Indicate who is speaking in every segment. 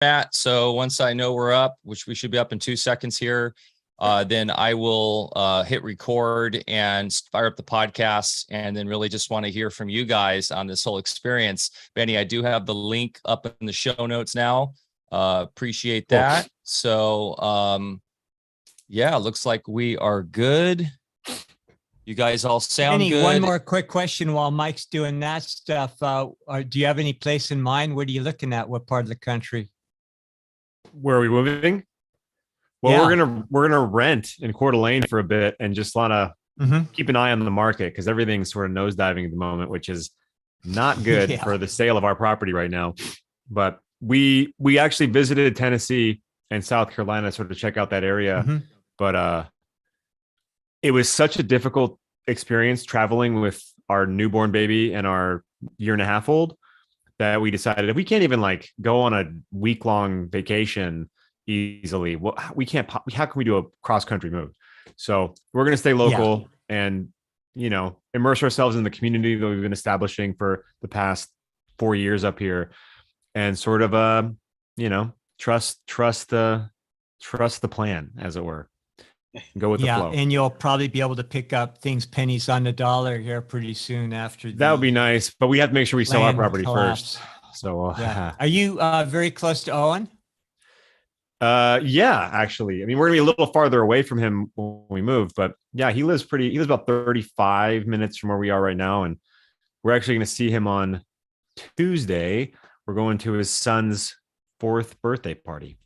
Speaker 1: Matt. So once I know we're up, which we should be up in 2 seconds here, then I will hit record and fire up the podcast, and then really just want to hear from you guys on this whole experience. Benny, I do have the link up in the show notes now. Appreciate that. Cool. So yeah, looks like we are good. You guys all sound
Speaker 2: Benny,
Speaker 1: good.
Speaker 2: One more quick question while Mike's doing that stuff. Do you have any place in mind? What are you looking at? What part of the country?
Speaker 3: Where are we moving? Well, yeah. we're gonna rent in Coeur d'Alene for a bit and just want to keep an eye on the market, because everything's sort of nosediving at the moment, which is not good for the sale of our property right now. But we actually visited Tennessee and South Carolina sort of check out that area. But it was such a difficult experience traveling with our newborn baby and our 1.5-year-old that we decided if we can't even like go on a week-long vacation easily, well, we can't. How can we do a cross-country move? So we're going to stay local and, you know, immerse ourselves in the community that we've been establishing for the past 4 years up here, and sort of, you know, trust the plan, as it were. Go with the flow.
Speaker 2: And you'll probably be able to pick up things pennies on the dollar here pretty soon after.
Speaker 3: That would be nice, but we have to make sure we sell our property first. So,
Speaker 2: are you very close to Owen?
Speaker 3: Yeah, actually. I mean, we're gonna be a little farther away from him when we move, but yeah, he lives about 35 minutes from where we are right now, and we're actually going to see him on Tuesday. We're going to his son's 4th birthday party.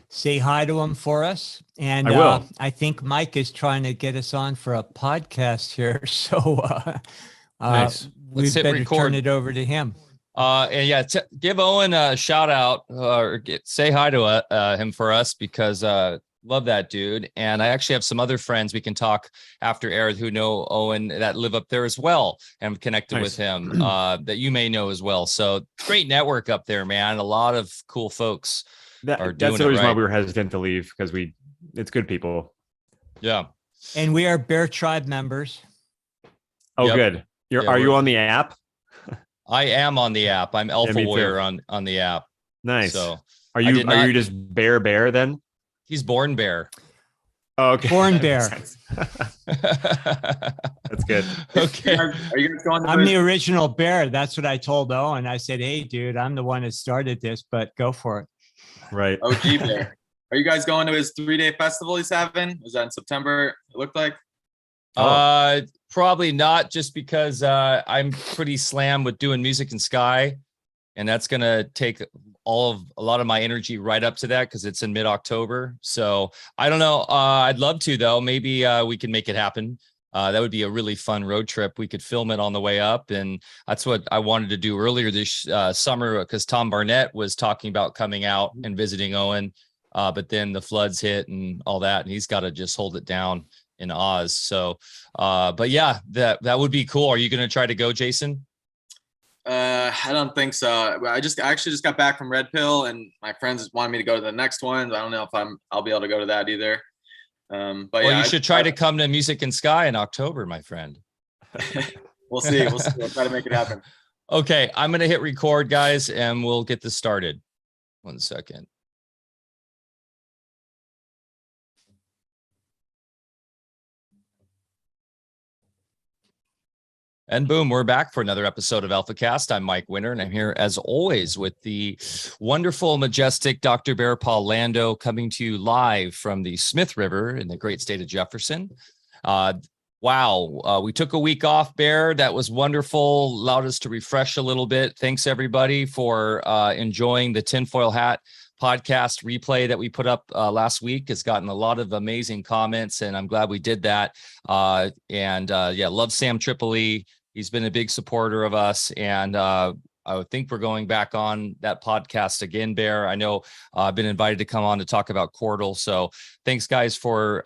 Speaker 2: Say hi to him for us. And
Speaker 3: I will.
Speaker 2: I think Mike is trying to get us on for a podcast here. So
Speaker 1: nice.
Speaker 2: We better turn it over to him.
Speaker 1: And yeah, give Owen a shout out or say hi to him for us, because love that dude. And I actually have some other friends we can talk after air who know Owen that live up there as well and connected with him that you may know as well. So great network up there, man. A lot of cool folks.
Speaker 3: That's the reason why we were hesitant to leave, because it's good people.
Speaker 1: Yeah.
Speaker 2: And we are Bear Tribe members.
Speaker 3: Oh, good. Are you on the app?
Speaker 1: I am on the app. I'm Alpha Warrior on the app.
Speaker 3: Nice.
Speaker 1: So
Speaker 3: are you just Bear then?
Speaker 1: He's Born Bear.
Speaker 3: Oh, okay.
Speaker 2: Born Bear.
Speaker 3: That's good.
Speaker 1: Okay.
Speaker 4: Are you guys going?
Speaker 2: I'm the original Bear. That's what I told Owen. I said, "Hey, dude, I'm the one that started this, but go for it."
Speaker 3: Right.
Speaker 4: OG Bear. Are you guys going to his 3-day festival he's having? Was that in September? It looked like.
Speaker 1: Probably not, just because I'm pretty slammed with doing Music in Sky, and that's gonna take a lot of my energy right up to that, because it's in mid-October. So I don't know. I'd love to, though. Maybe we can make it happen. That would be a really fun road trip. We could film it on the way up, and that's what I wanted to do earlier this summer, because Tom Barnett was talking about coming out and visiting Owen, but then the floods hit and all that, and he's got to just hold it down in Oz. So, but yeah, that would be cool. Are you going to try to go, Jason?
Speaker 4: I don't think so. I actually just got back from Red Pill, and my friends wanted me to go to the next one. I don't know if I'll be able to go to that either. But
Speaker 1: well, you should try to come to Music in Sky in October, my friend.
Speaker 4: We'll see. We'll try to make it happen.
Speaker 1: Okay, I'm going to hit record, guys, and we'll get this started. 1 second. And boom, we're back for another episode of Alfacast. I'm Mike Winter, and I'm here as always with the wonderful, majestic Dr. Bear Paul Lando, coming to you live from the Smith River in the great state of Jefferson. Wow, we took a week off, Bear. That was wonderful. Allowed us to refresh a little bit. Thanks, everybody, for enjoying the Tinfoil Hat podcast replay that we put up last week. Has gotten a lot of amazing comments, and I'm glad we did that. Yeah, love Sam Tripoli. He's been a big supporter of us, and I think we're going back on that podcast again, Bear. I know I've been invited to come on to talk about Cordal. So thanks, guys, for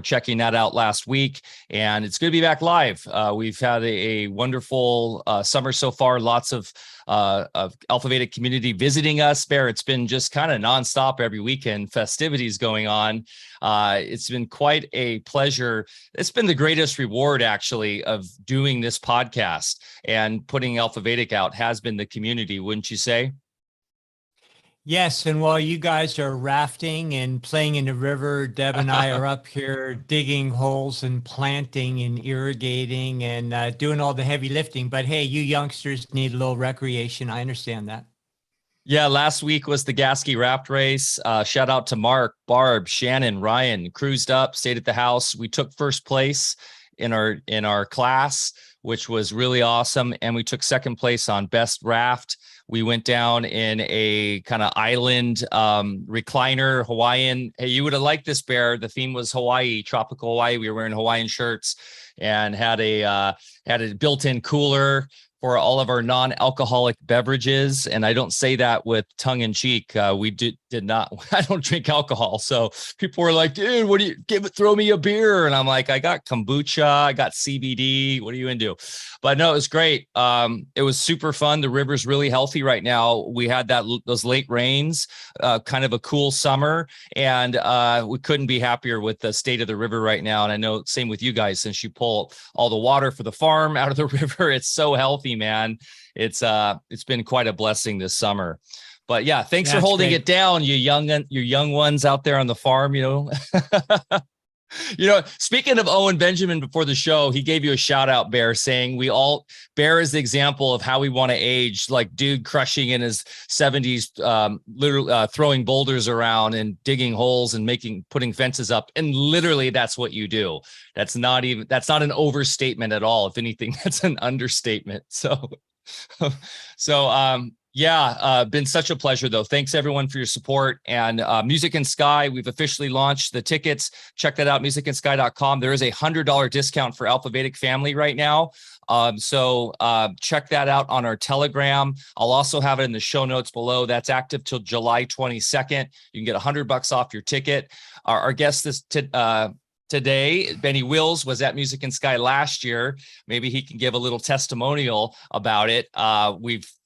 Speaker 1: checking that out last week. And it's good to be back live. We've had a wonderful summer so far. Lots of Alfa Vedic community visiting us, Bear. It's been just kind of nonstop every weekend, festivities going on. It's been quite a pleasure. It's been the greatest reward, actually, of doing this podcast and putting Alfa Vedic out has been the community, wouldn't you say?
Speaker 2: Yes, and while you guys are rafting and playing in the river, Deb and I are up here digging holes and planting and irrigating and doing all the heavy lifting. But hey, you youngsters need a little recreation. I understand that.
Speaker 1: Yeah, last week was the Gasky Raft Race. Shout out to Mark, Barb, Shannon, Ryan. Cruised up, stayed at the house. We took first place in our class, which was really awesome, and we took second place on best raft. We went down in a kind of island recliner Hawaiian. Hey, you would have liked this, Bear. The theme was Hawaii, tropical Hawaii. We were wearing Hawaiian shirts and had a built-in cooler for all of our non-alcoholic beverages. And I don't say that with tongue in cheek. We did not, I don't drink alcohol. So people were like, dude, what do you throw me a beer? And I'm like, I got kombucha, I got CBD. What are you into? But no, it was great. It was super fun. The river's really healthy right now. We had those late rains, kind of a cool summer, and we couldn't be happier with the state of the river right now. And I know same with you guys, since you pull all the water for the farm out of the river. It's so healthy, man. It's been quite a blessing this summer. But yeah, thanks for holding it down, you young ones out there on the farm, you know. You know, speaking of Owen Benjamin before the show, he gave you a shout out, Bear, saying Bear is the example of how we want to age, like dude crushing in his 70s, literally throwing boulders around and digging holes and putting fences up. And literally that's what you do. That's not an overstatement at all. If anything, that's an understatement. Yeah, been such a pleasure, though. Thanks, everyone, for your support. And Music in Sky, we've officially launched the tickets. Check that out, musicandsky.com. There is a $100 discount for Alfa Vedic family right now. So check that out on our Telegram. I'll also have it in the show notes below. That's active till July 22nd. You can get $100 off your ticket. Our guest today, Benny Wills, was at Music in Sky last year. Maybe he can give a little testimonial about it.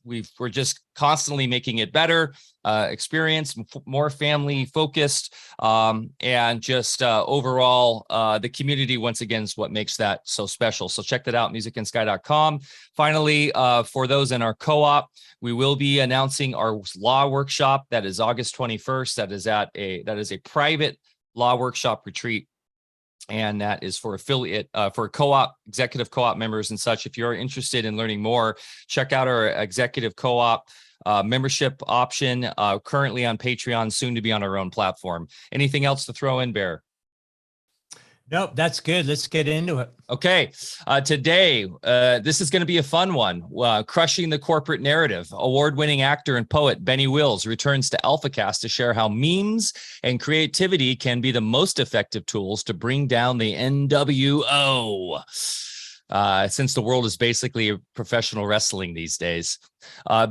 Speaker 1: We're just constantly making it better, experience, more family focused, and just overall, the community, once again, is what makes that so special. So check that out, musicandsky.com. Finally, for those in our co-op, we will be announcing our law workshop. That is August 21st. That is a private law workshop retreat. And that is for for co-op, executive co-op members and such. If you're interested in learning more, check out our executive co-op membership option, currently on Patreon, soon to be on our own platform. Anything else to throw in, Bear?
Speaker 2: Nope, that's good. Let's get into it.
Speaker 1: Okay. Today, this is going to be a fun one. Crushing the corporate narrative. Award-winning actor and poet Benny Wills returns to Alfacast to share how memes and creativity can be the most effective tools to bring down the NWO. Since the world is basically professional wrestling these days.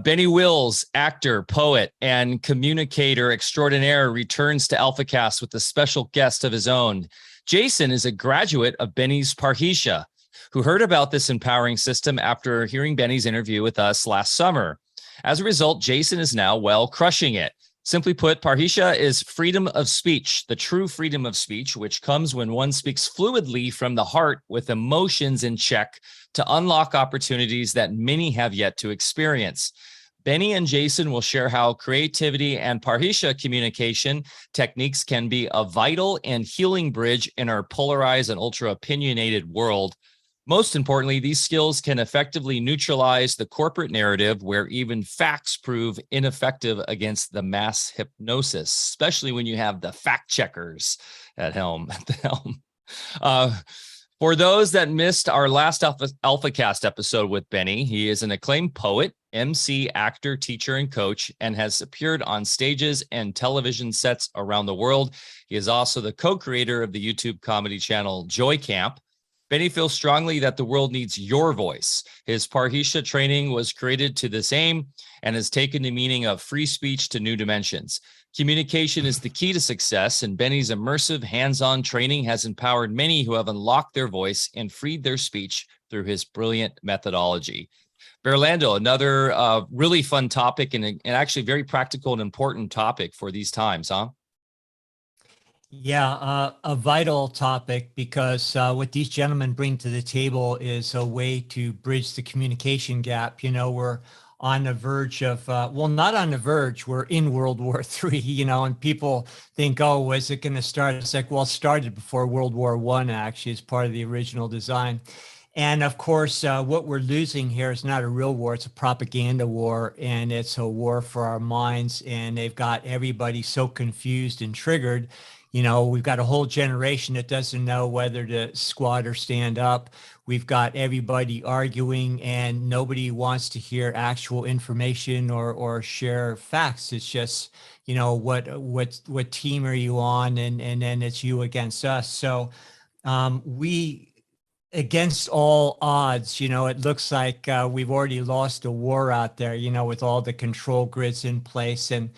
Speaker 1: Benny Wills, actor, poet, and communicator extraordinaire, returns to Alfacast with a special guest of his own. Jason is a graduate of Benny's Parrhesia, who heard about this empowering system after hearing Benny's interview with us last summer. As a result, Jason is now, crushing it. Simply put, Parrhesia is freedom of speech, the true freedom of speech, which comes when one speaks fluidly from the heart with emotions in check to unlock opportunities that many have yet to experience. Benny and Jason will share how creativity and Parrhesia communication techniques can be a vital and healing bridge in our polarized and ultra-opinionated world. Most importantly, these skills can effectively neutralize the corporate narrative where even facts prove ineffective against the mass hypnosis, especially when you have the fact checkers at the helm. For those that missed our last Alfacast episode with Benny, he is an acclaimed poet, MC, actor, teacher, and coach, and has appeared on stages and television sets around the world. He is also the co-creator of the YouTube comedy channel Joy Camp. Benny feels strongly that the world needs your voice. His Parrhesia training was created to this aim and has taken the meaning of free speech to new dimensions. Communication is the key to success, and Benny's immersive hands-on training has empowered many who have unlocked their voice and freed their speech through his brilliant methodology. Lando, another really fun topic and actually very practical and important topic for these times, huh?
Speaker 2: Yeah, a vital topic, because what these gentlemen bring to the table is a way to bridge the communication gap. You know, we're on the verge of, well, not on the verge, we're in World War III, you know, and people think, oh, was it going to start? It's like, well, it started before World War I, actually, as part of the original design. And of course, what we're losing here is not a real war. It's a propaganda war, and it's a war for our minds. And they've got everybody so confused and triggered. You know, we've got a whole generation that doesn't know whether to squat or stand up. We've got everybody arguing, and nobody wants to hear actual information or share facts. It's just, you know, what team are you on, and then it's you against us. So we, against all odds, you know, it looks like we've already lost a war out there, you know, with all the control grids in place, and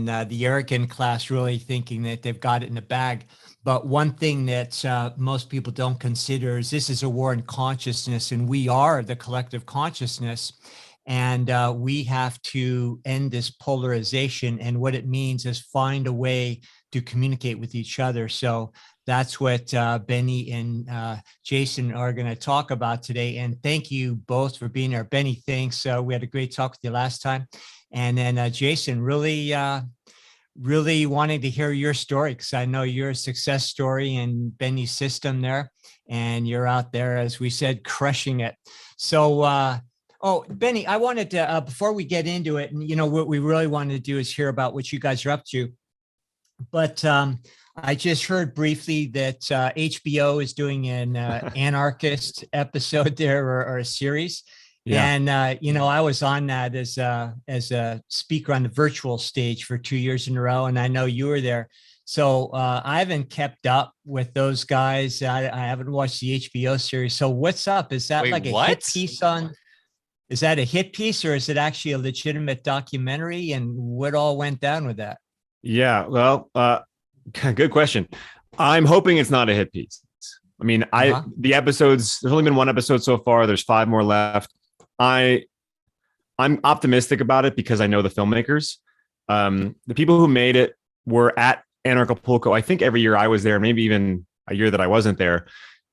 Speaker 2: the arrogant class really thinking that they've got it in the bag. But one thing that most people don't consider is this is a war in consciousness, and we are the collective consciousness. And we have to end this polarization. And what it means is find a way to communicate with each other. So that's what Benny and Jason are going to talk about today. And thank you both for being here. Benny, thanks. We had a great talk with you last time. And then Jason, really wanting to hear your story, because I know you're a success story in Benny's system there. And you're out there, as we said, crushing it. So, oh, Benny, I wanted to, before we get into it, and you know, what we really wanted to do is hear about what you guys are up to. But I just heard briefly that HBO is doing an anarchist episode there, or a series. Yeah. And, you know, I was on that as a speaker on the virtual stage for 2 years in a row. And I know you were there. So I haven't kept up with those guys. I haven't watched the HBO series. So what's up? Is that like a hit piece on? Is that a hit piece, or is it actually a legitimate documentary? And what all went down with that?
Speaker 3: Yeah, well, good question. I'm hoping it's not a hit piece. I mean, the episodes, there's only been one episode so far. There's 5 more left. I'm optimistic about it because I know the filmmakers. The people who made it were at Anarchopulco. I think every year I was there, maybe even a year that I wasn't there.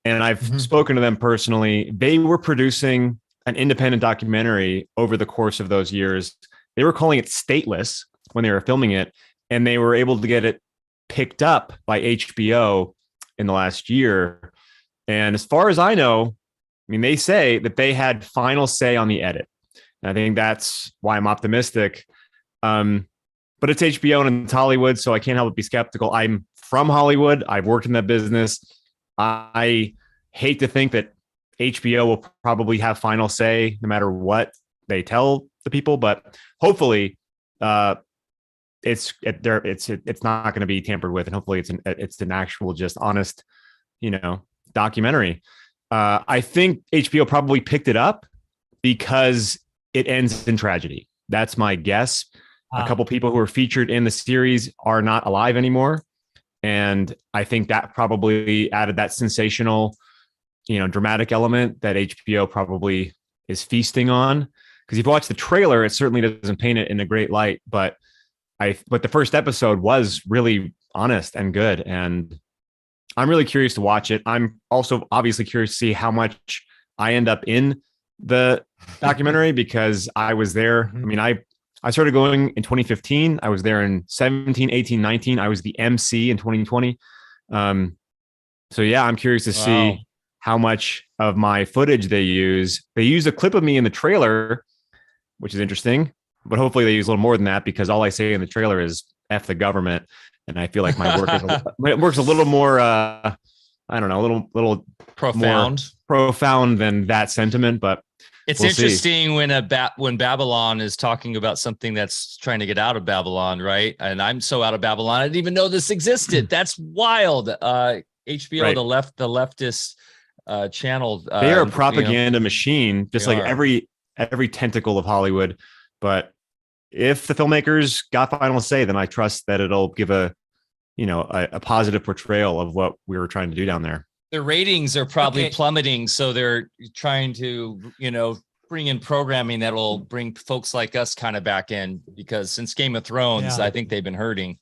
Speaker 3: And I've spoken to them personally. They were producing an independent documentary over the course of those years. They were calling it Stateless when they were filming it, and they were able to get it picked up by HBO in the last year. And as far as I know, I mean, they say that they had final say on the edit. And I think that's why I'm optimistic. But it's HBO and it's Hollywood, so I can't help but be skeptical. I'm from Hollywood. I've worked in that business. I hate to think that HBO will probably have final say no matter what they tell the people, but hopefully it's not going to be tampered with, and hopefully it's an actual, just honest, you know, documentary. I think HBO probably picked it up because it ends in tragedy. That's my guess. A couple people who were featured in the series are not alive anymore, and I think that probably added that sensational, you know, dramatic element that HBO probably is feasting on. Because if you watch the trailer, it certainly doesn't paint it in a great light, but the first episode was really honest and good, and I'm really curious to watch it. I'm also obviously curious to see how much I end up in the documentary because I was there. I mean, I started going in 2015. I was there in 17, 18, 19. I was the MC in 2020. So yeah, I'm curious to see how much of my footage they use. They use a clip of me in the trailer, which is interesting, but hopefully they use a little more than that, because all I say in the trailer is F the government. And I feel like my work's a little more, I don't know, a little profound than that sentiment, but
Speaker 1: it's interesting when Babylon is talking about something that's trying to get out of Babylon, right? And I'm so out of Babylon, I didn't even know this existed. That's wild. HBO, right. the leftist channel.
Speaker 3: They are a propaganda machine, just like every tentacle of Hollywood. But if the filmmakers got final say, then I trust that it'll give a positive portrayal of what we were trying to do down there.
Speaker 1: The ratings are probably plummeting, so they're trying to, bring in programming that'll bring folks like us kind of back in, because since Game of Thrones, I think they've been hurting.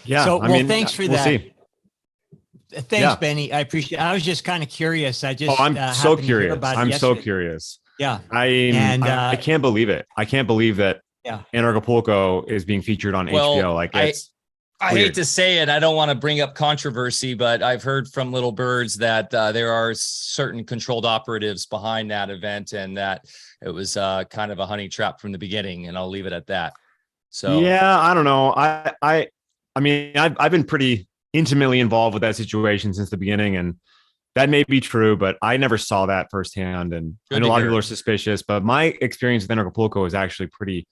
Speaker 3: Yeah.
Speaker 2: So, thanks for that. See. Thanks, Benny. I appreciate it. I was just kind of curious. I'm so curious.
Speaker 3: So curious.
Speaker 2: Yeah.
Speaker 3: I can't believe it. I can't believe that
Speaker 2: yeah.
Speaker 3: Anarchopulco is being featured on HBO. Like
Speaker 1: I hate to say it, I don't want to bring up controversy, but I've heard from Little Birds that there are certain controlled operatives behind that event, and that it was kind of a honey trap from the beginning. And I'll leave it at that. So
Speaker 3: yeah, I don't know. I mean, I've been pretty intimately involved with that situation since the beginning, and that may be true, but I never saw that firsthand. And I know a lot of people are suspicious, but my experience with Anarchopulco is actually pretty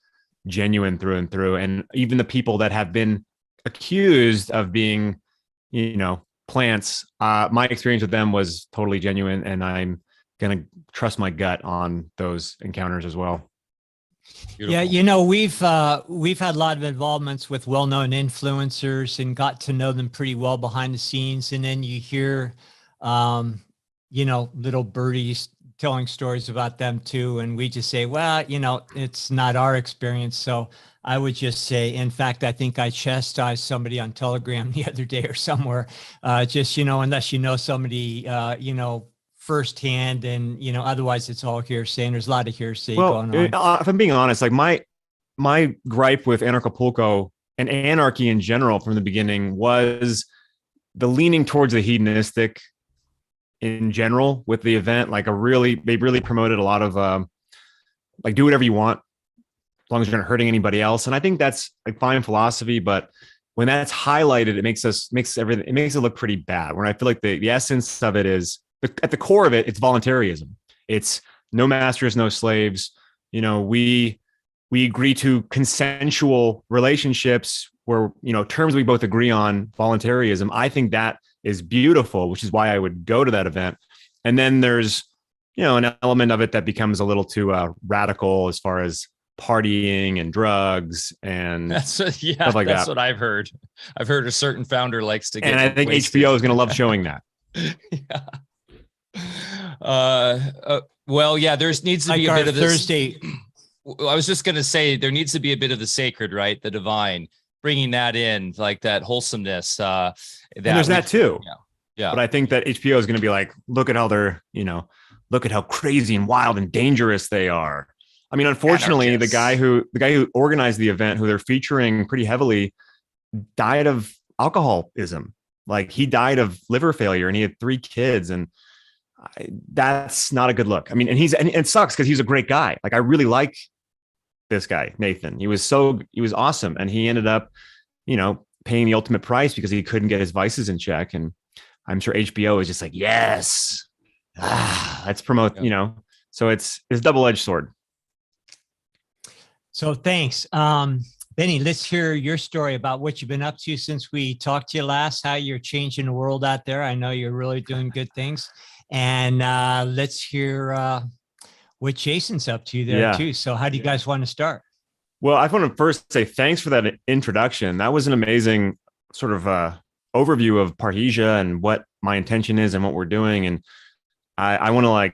Speaker 3: genuine through and through. And even the people that have been accused of being, plants, my experience with them was totally genuine, and I'm going to trust my gut on those encounters as well.
Speaker 2: Beautiful. Yeah, we've had a lot of involvements with well-known influencers and got to know them pretty well behind the scenes. And then you hear, little birdies telling stories about them too. And we just say, well, it's not our experience. So I would just say, in fact, I think I chastised somebody on Telegram the other day or somewhere, unless you know somebody, firsthand, and otherwise it's all hearsay, and there's a lot of hearsay going on.
Speaker 3: If I'm being honest, like my gripe with Anarchopulco and anarchy in general from the beginning was the leaning towards the hedonistic in general with the event. Like they really promoted a lot of like do whatever you want as long as you're not hurting anybody else. And I think that's like fine philosophy, but when that's highlighted, it makes it look pretty bad. When I feel like the essence of it is, at the core of it, it's voluntarism. It's no masters, no slaves. We agree to consensual relationships where, terms we both agree on, voluntarism. I think that is beautiful, which is why I would go to that event. And then there's, an element of it that becomes a little too radical as far as partying and drugs and stuff like that. That's
Speaker 1: what I've heard. I've heard a certain founder likes to get,
Speaker 3: and I think wasted. HBO is going to love showing that.
Speaker 1: Yeah. Well, yeah, there needs to be a bit of this. Thursday. I was just going to say there needs to be a bit of the sacred, right? The divine, bringing that in, like that wholesomeness.
Speaker 3: And there's that too.
Speaker 1: Yeah.
Speaker 3: But I think that HBO is going to be like, look at how they're, look at how crazy and wild and dangerous they are. I mean, unfortunately, the guy who organized the event, who they're featuring pretty heavily, died of alcoholism. Like he died of liver failure, and he had 3 kids, and that's not a good look. I mean, and it sucks because he's a great guy. Like I really like this guy, Nathan. He was awesome. And he ended up, paying the ultimate price because he couldn't get his vices in check. And I'm sure HBO is just like, yes, let's promote, so it's a double-edged sword.
Speaker 2: So thanks. Benny, let's hear your story about what you've been up to since we talked to you last, how you're changing the world out there. I know you're really doing good things. And let's hear what Jason's up to there too. So how do you guys want to start?
Speaker 3: Well, I want to first say thanks for that introduction. That was an amazing sort of overview of Parrhesia and what my intention is and what we're doing. And I want to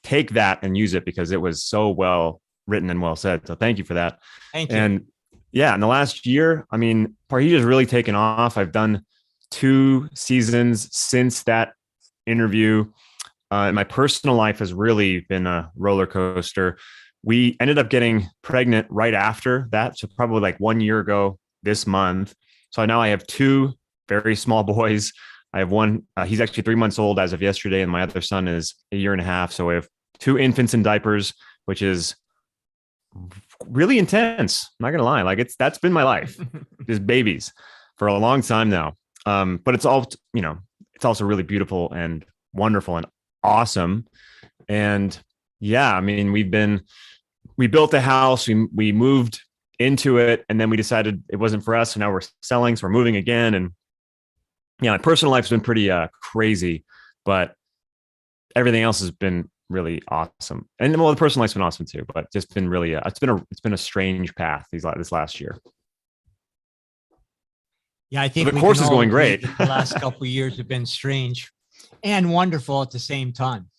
Speaker 3: take that and use it because it was so well written and well said. So thank you for that.
Speaker 2: Thank you.
Speaker 3: And in the last year, I mean, Parrhesia has really taken off. I've done 2 seasons since that interview. My personal life has really been a roller coaster. We ended up getting pregnant right after that. So probably like 1 year ago this month. So now I have 2 very small boys. I have one, he's actually 3 months old as of yesterday. And my other son is 1.5 years. So we have 2 infants in diapers, which is really intense. I'm not going to lie. Like that's been my life, just babies for a long time now. But it's all, it's also really beautiful and wonderful and awesome. And I mean, we built a house, we moved into it, and then we decided it wasn't for us. So now we're selling. So we're moving again. And my personal life's been pretty crazy, but everything else has been really awesome. And the personal life's been awesome too, but just been really, it's been a strange path this last year.
Speaker 2: Yeah, I think
Speaker 3: the course is going great.
Speaker 2: The last couple of years have been strange and wonderful at the same time.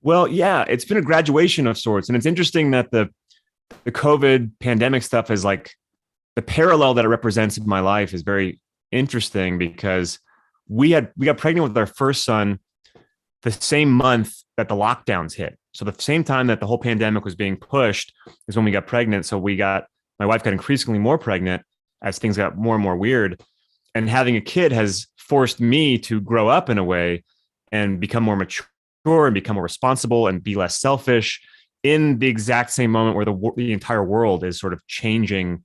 Speaker 3: Well, yeah, it's been a graduation of sorts. And it's interesting that the COVID pandemic stuff is like the parallel that it represents in my life is very interesting because we got pregnant with our first son the same month that the lockdowns hit. So the same time that the whole pandemic was being pushed is when we got pregnant. So my wife got increasingly more pregnant as things got more and more weird. And having a kid has forced me to grow up in a way and become more mature and become more responsible and be less selfish in the exact same moment where the entire world is sort of changing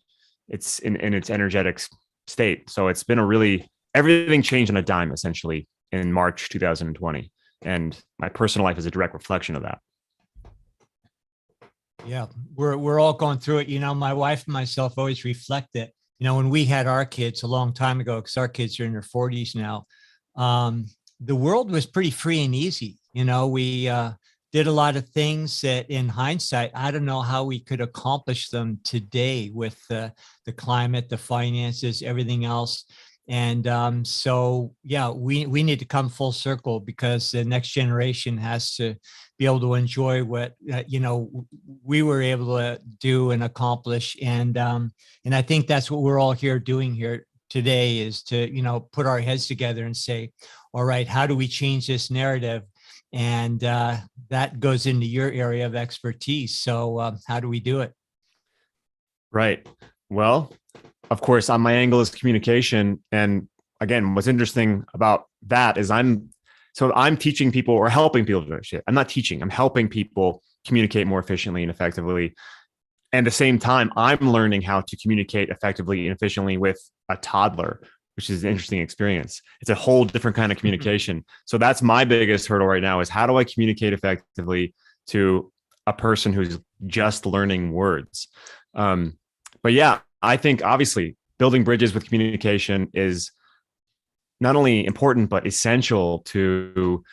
Speaker 3: its in its energetic state. So it's been everything changed on a dime essentially in March 2020. And my personal life is a direct reflection of that.
Speaker 2: Yeah, we're all going through it. My wife and myself always reflect it. When we had our kids a long time ago, because our kids are in their 40s now, the world was pretty free and easy. We did a lot of things that in hindsight, I don't know how we could accomplish them today with the climate, the finances, everything else. And so, yeah, we need to come full circle because the next generation has to be able to enjoy what, we were able to do and accomplish. And I think that's what we're all doing here today is to, put our heads together and say, all right, how do we change this narrative? And that goes into your area of expertise. So how do we do it?
Speaker 3: Right. Well, of course, on my angle is communication. And again, what's interesting about that is I'm teaching people or helping people do shit. I'm not teaching, I'm helping people communicate more efficiently and effectively. And at the same time, I'm learning how to communicate effectively and efficiently with a toddler, which is an interesting experience. It's a whole different kind of communication. So that's my biggest hurdle right now is how do I communicate effectively to a person who's just learning words? But yeah, I think obviously building bridges with communication is not only important, but essential to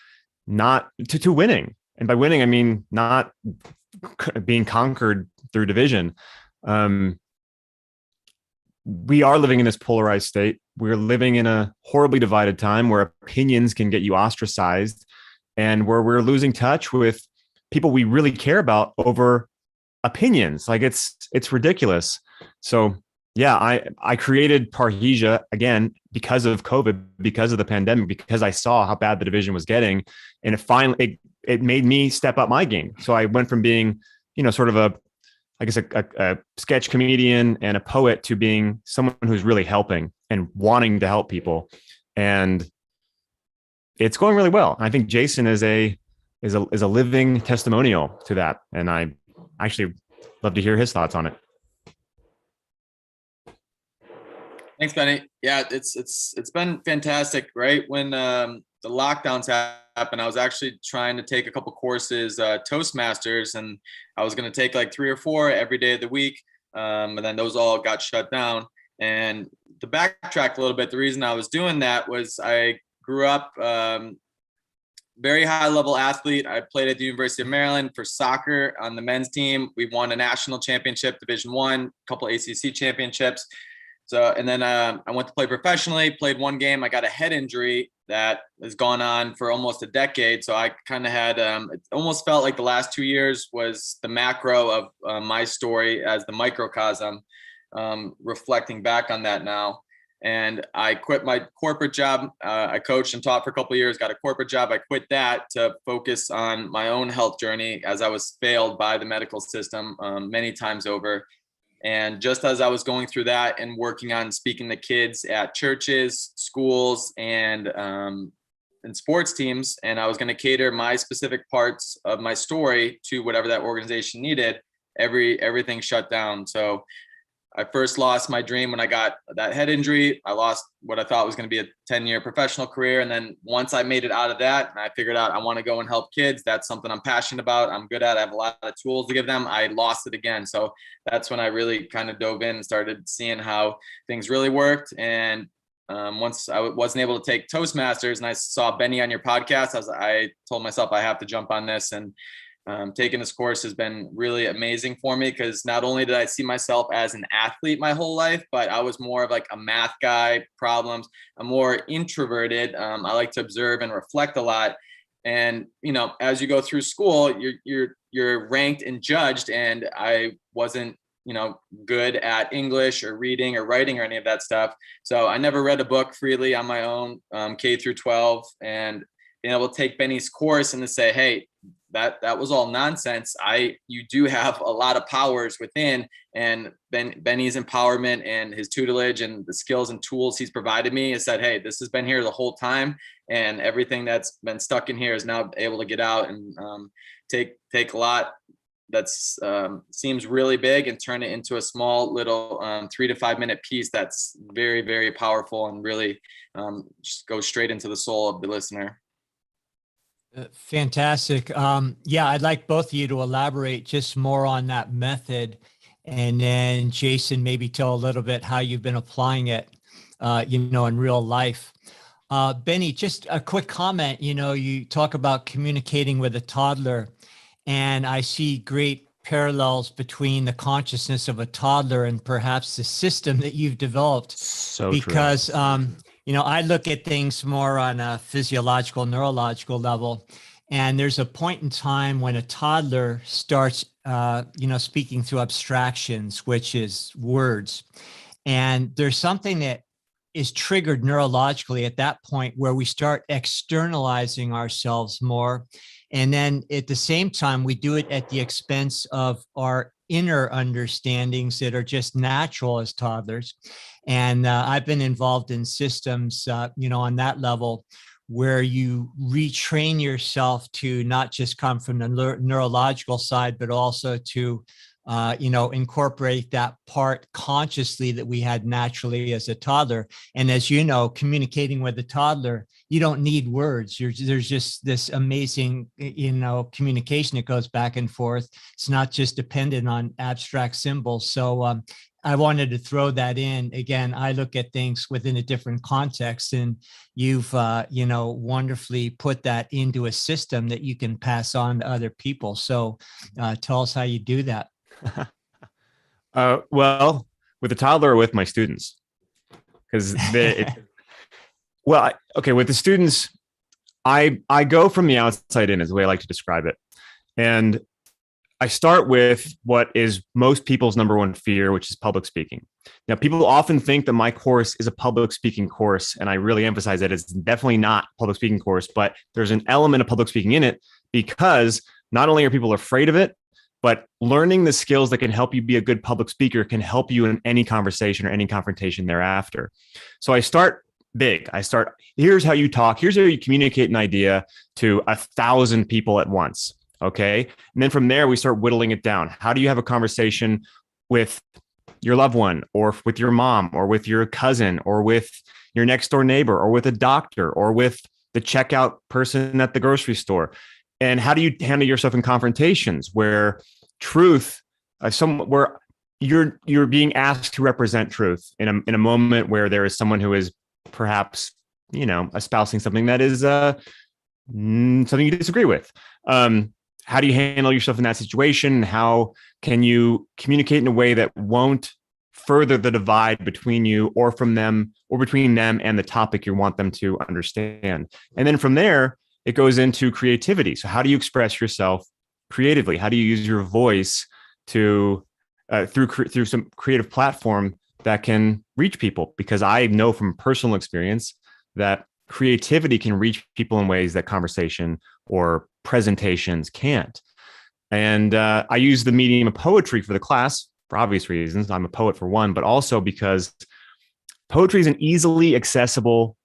Speaker 3: winning. And by winning, I mean not being conquered through division. We are living in this polarized state. We're living in a horribly divided time where opinions can get you ostracized and where we're losing touch with people we really care about over opinions. Like it's ridiculous. So yeah, I created Parrhesia again because of COVID, because of the pandemic, because I saw how bad the division was getting. And it made me step up my game. So I went from being, sort of a sketch comedian and a poet to being someone who's really helping and wanting to help people. And it's going really well. I think Jason is a living testimonial to that. And I actually love to hear his thoughts on it.
Speaker 4: Thanks, Benny. Yeah, it's been fantastic, right? When the lockdowns happened, I was actually trying to take a couple courses, Toastmasters, and I was going to take like 3 or 4 every day of the week. And then those all got shut down. And to backtrack a little bit, the reason I was doing that was I grew up very high level athlete. I played at the University of Maryland for soccer on the men's team. We won a national championship, Division I, a couple ACC championships. So, and then I went to play professionally, played one game. I got a head injury that has gone on for almost a decade. So I kind of had, it almost felt like the last 2 years was the macro of my story as the microcosm, reflecting back on that now. And I quit my corporate job. I coached and taught for a couple of years, got a corporate job. I quit that to focus on my own health journey as I was failed by the medical system many times over. And just as I was going through that and working on speaking to kids at churches, schools, and sports teams, and I was going to cater my specific parts of my story to whatever that organization needed, everything shut down. So I first lost my dream when I got that head injury. I lost what I thought was going to be a 10-year professional career. And then once I made it out of that and I figured out I want to go and help kids, that's something I'm passionate about, I'm good at, I have a lot of tools to give them, I lost it again. So that's when I really kind of dove in and started seeing how things really worked. And once I wasn't able to take Toastmasters and I saw Benny on your podcast, I told myself I have to jump on this. And taking this course has been really amazing for me because not only did I see myself as an athlete my whole life, but I was more of like a math guy, problems. I'm more introverted. I like to observe and reflect a lot. And, as you go through school, you're ranked and judged. And I wasn't, good at English or reading or writing or any of that stuff. So I never read a book freely on my own, K through 12. And being able to take Benny's course and to say, hey, that was all nonsense. You do have a lot of powers within, and Benny's empowerment and his tutelage and the skills and tools he's provided me has said, hey, this has been here the whole time, and everything that's been stuck in here is now able to get out and take a lot that's seems really big and turn it into a small little 3 to 5 minute piece that's very, very powerful and really just goes straight into the soul of the listener.
Speaker 2: Fantastic. Yeah, I'd like both of you to elaborate just more on that method. And then Jason, maybe tell a little bit how you've been applying it, in real life. Benny, just a quick comment. You talk about communicating with a toddler, and I see great parallels between the consciousness of a toddler and perhaps the system that you've developed.
Speaker 3: So
Speaker 2: because,
Speaker 3: true.
Speaker 2: I look at things more on a physiological, neurological level. And there's a point in time when a toddler starts, speaking through abstractions, which is words. And there's something that is triggered neurologically at that point where we start externalizing ourselves more. And then at the same time, we do it at the expense of our inner understandings that are just natural as toddlers. And I've been involved in systems, on that level, where you retrain yourself to not just come from the neurological side, but also to, incorporate that part consciously that we had naturally as a toddler. And as you know, communicating with a toddler, you don't need words. There's just this amazing, communication that goes back and forth. It's not just dependent on abstract symbols. So I wanted to throw that in. Again, I look at things within a different context, and you've, wonderfully put that into a system that you can pass on to other people. So tell us how you do that.
Speaker 3: Well, with a toddler or with my students, because with the students, I go from the outside in is the way I like to describe it. And I start with what is most people's number one fear, which is public speaking. Now, people often think that my course is a public speaking course, and I really emphasize that it's definitely not a public speaking course, but there's an element of public speaking in it, because not only are people afraid of it, but learning the skills that can help you be a good public speaker can help you in any conversation or any confrontation thereafter. So I start big. Here's how you talk. Here's how you communicate an idea to 1,000 people at once. Okay. And then from there, we start whittling it down. How do you have a conversation with your loved one, or with your mom, or with your cousin, or with your next door neighbor, or with a doctor, or with the checkout person at the grocery store? And how do you handle yourself in confrontations where truth, where you're being asked to represent truth in a moment where there is someone who is perhaps, espousing something that is something you disagree with? How do you handle yourself in that situation? How can you communicate in a way that won't further the divide between you or from them, or between them and the topic you want them to understand? And then from there, it goes into creativity. So how do you express yourself creatively? How do you use your voice to through some creative platform that can reach people? Because I know from personal experience that creativity can reach people in ways that conversation or presentations can't. And I use the medium of poetry for the class for obvious reasons. I'm a poet for one, but also because poetry is an easily accessible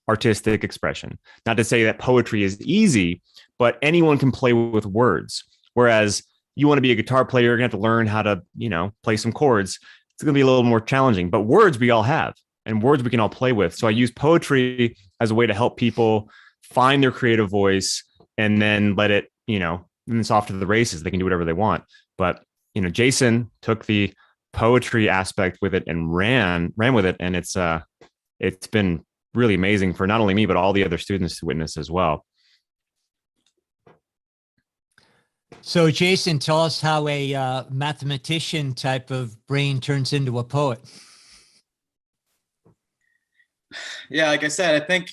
Speaker 3: artistic expression. Not to say that poetry is easy, but anyone can play with words. Whereas you want to be a guitar player, you're going to have to learn how to, play some chords. It's going to be a little more challenging, but words we all have, and words we can all play with. So I use poetry as a way to help people find their creative voice, and then let it, and it's off to the races. They can do whatever they want. But, Jason took the poetry aspect with it and ran with it. And it's been really amazing for not only me, but all the other students to witness as well.
Speaker 2: So Jason, tell us how a mathematician type of brain turns into a poet.
Speaker 4: Yeah, like I said, I think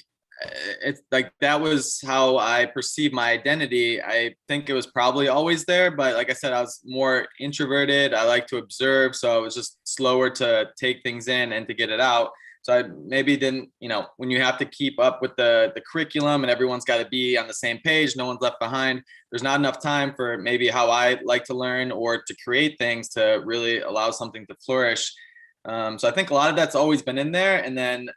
Speaker 4: it's like that was how I perceived my identity. I think it was probably always there, but like I said, I was more introverted. I like to observe, so I was just slower to take things in and to get it out. So I maybe didn't, when you have to keep up with the curriculum and everyone's got to be on the same page, no one's left behind, there's not enough time for maybe how I like to learn or to create things to really allow something to flourish. So I think a lot of that's always been in there. And then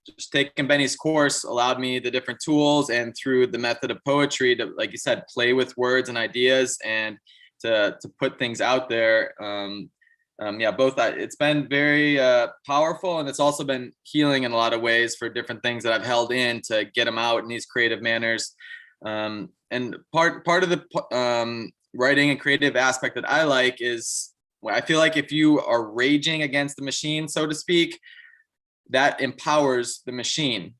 Speaker 4: just taking Benny's course allowed me the different tools, and through the method of poetry to, like you said, play with words and ideas and to put things out there. Both it's been very powerful, and it's also been healing in a lot of ways for different things that I've held in to get them out in these creative manners. And part of the writing and creative aspect that I like is, I feel like if you are raging against the machine, so to speak, that empowers the machine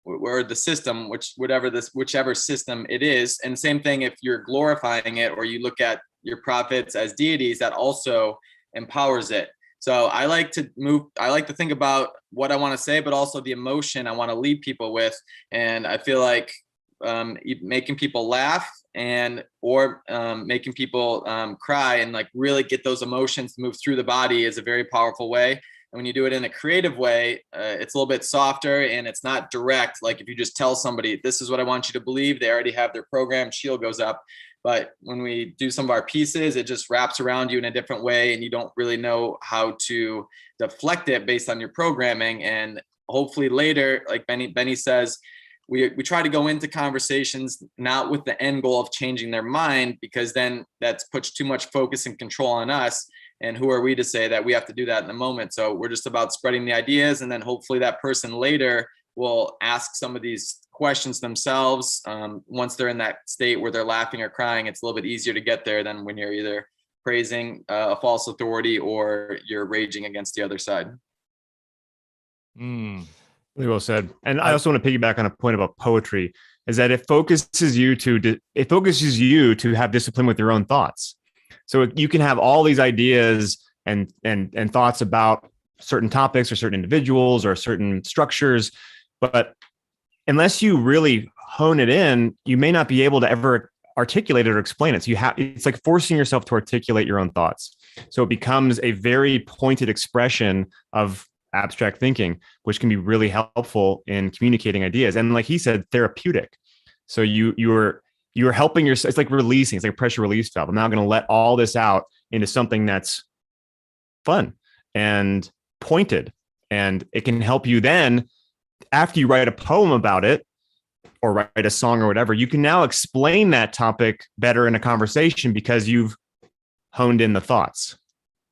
Speaker 4: or the system, whichever system it is. And same thing if you're glorifying it or you look at your prophets as deities, that also empowers it. So I like to think about what I want to say, but also the emotion I want to lead people with. And I feel like making people laugh or making people cry and like really get those emotions to move through the body is a very powerful way. And when you do it in a creative way, it's a little bit softer and it's not direct. Like if you just tell somebody, this is what I want you to believe, they already have their program, shield goes up. But when we do some of our pieces, it just wraps around you in a different way and you don't really know how to deflect it based on your programming. And hopefully later, like Benny says, we try to go into conversations not with the end goal of changing their mind, because then that puts too much focus and control on us. And who are we to say that we have to do that in the moment? So we're just about spreading the ideas. And then hopefully that person later will ask some of these questions themselves. Once they're in that state where they're laughing or crying, it's a little bit easier to get there than when you're either praising a false authority or you're raging against the other side.
Speaker 3: Really well said. And I also want to piggyback on a point about poetry, is that it focuses you to have discipline with your own thoughts. So you can have all these ideas and thoughts about certain topics or certain individuals or certain structures, but unless you really hone it in, you may not be able to ever articulate it or explain it. So it's like forcing yourself to articulate your own thoughts. So it becomes a very pointed expression of abstract thinking, which can be really helpful in communicating ideas. And like he said, therapeutic. So you're helping yourself. It's like releasing. It's like a pressure release valve. I'm now going to let all this out into something that's fun and pointed. And it can help you then, after you write a poem about it or write a song or whatever, you can now explain that topic better in a conversation because you've honed in the thoughts.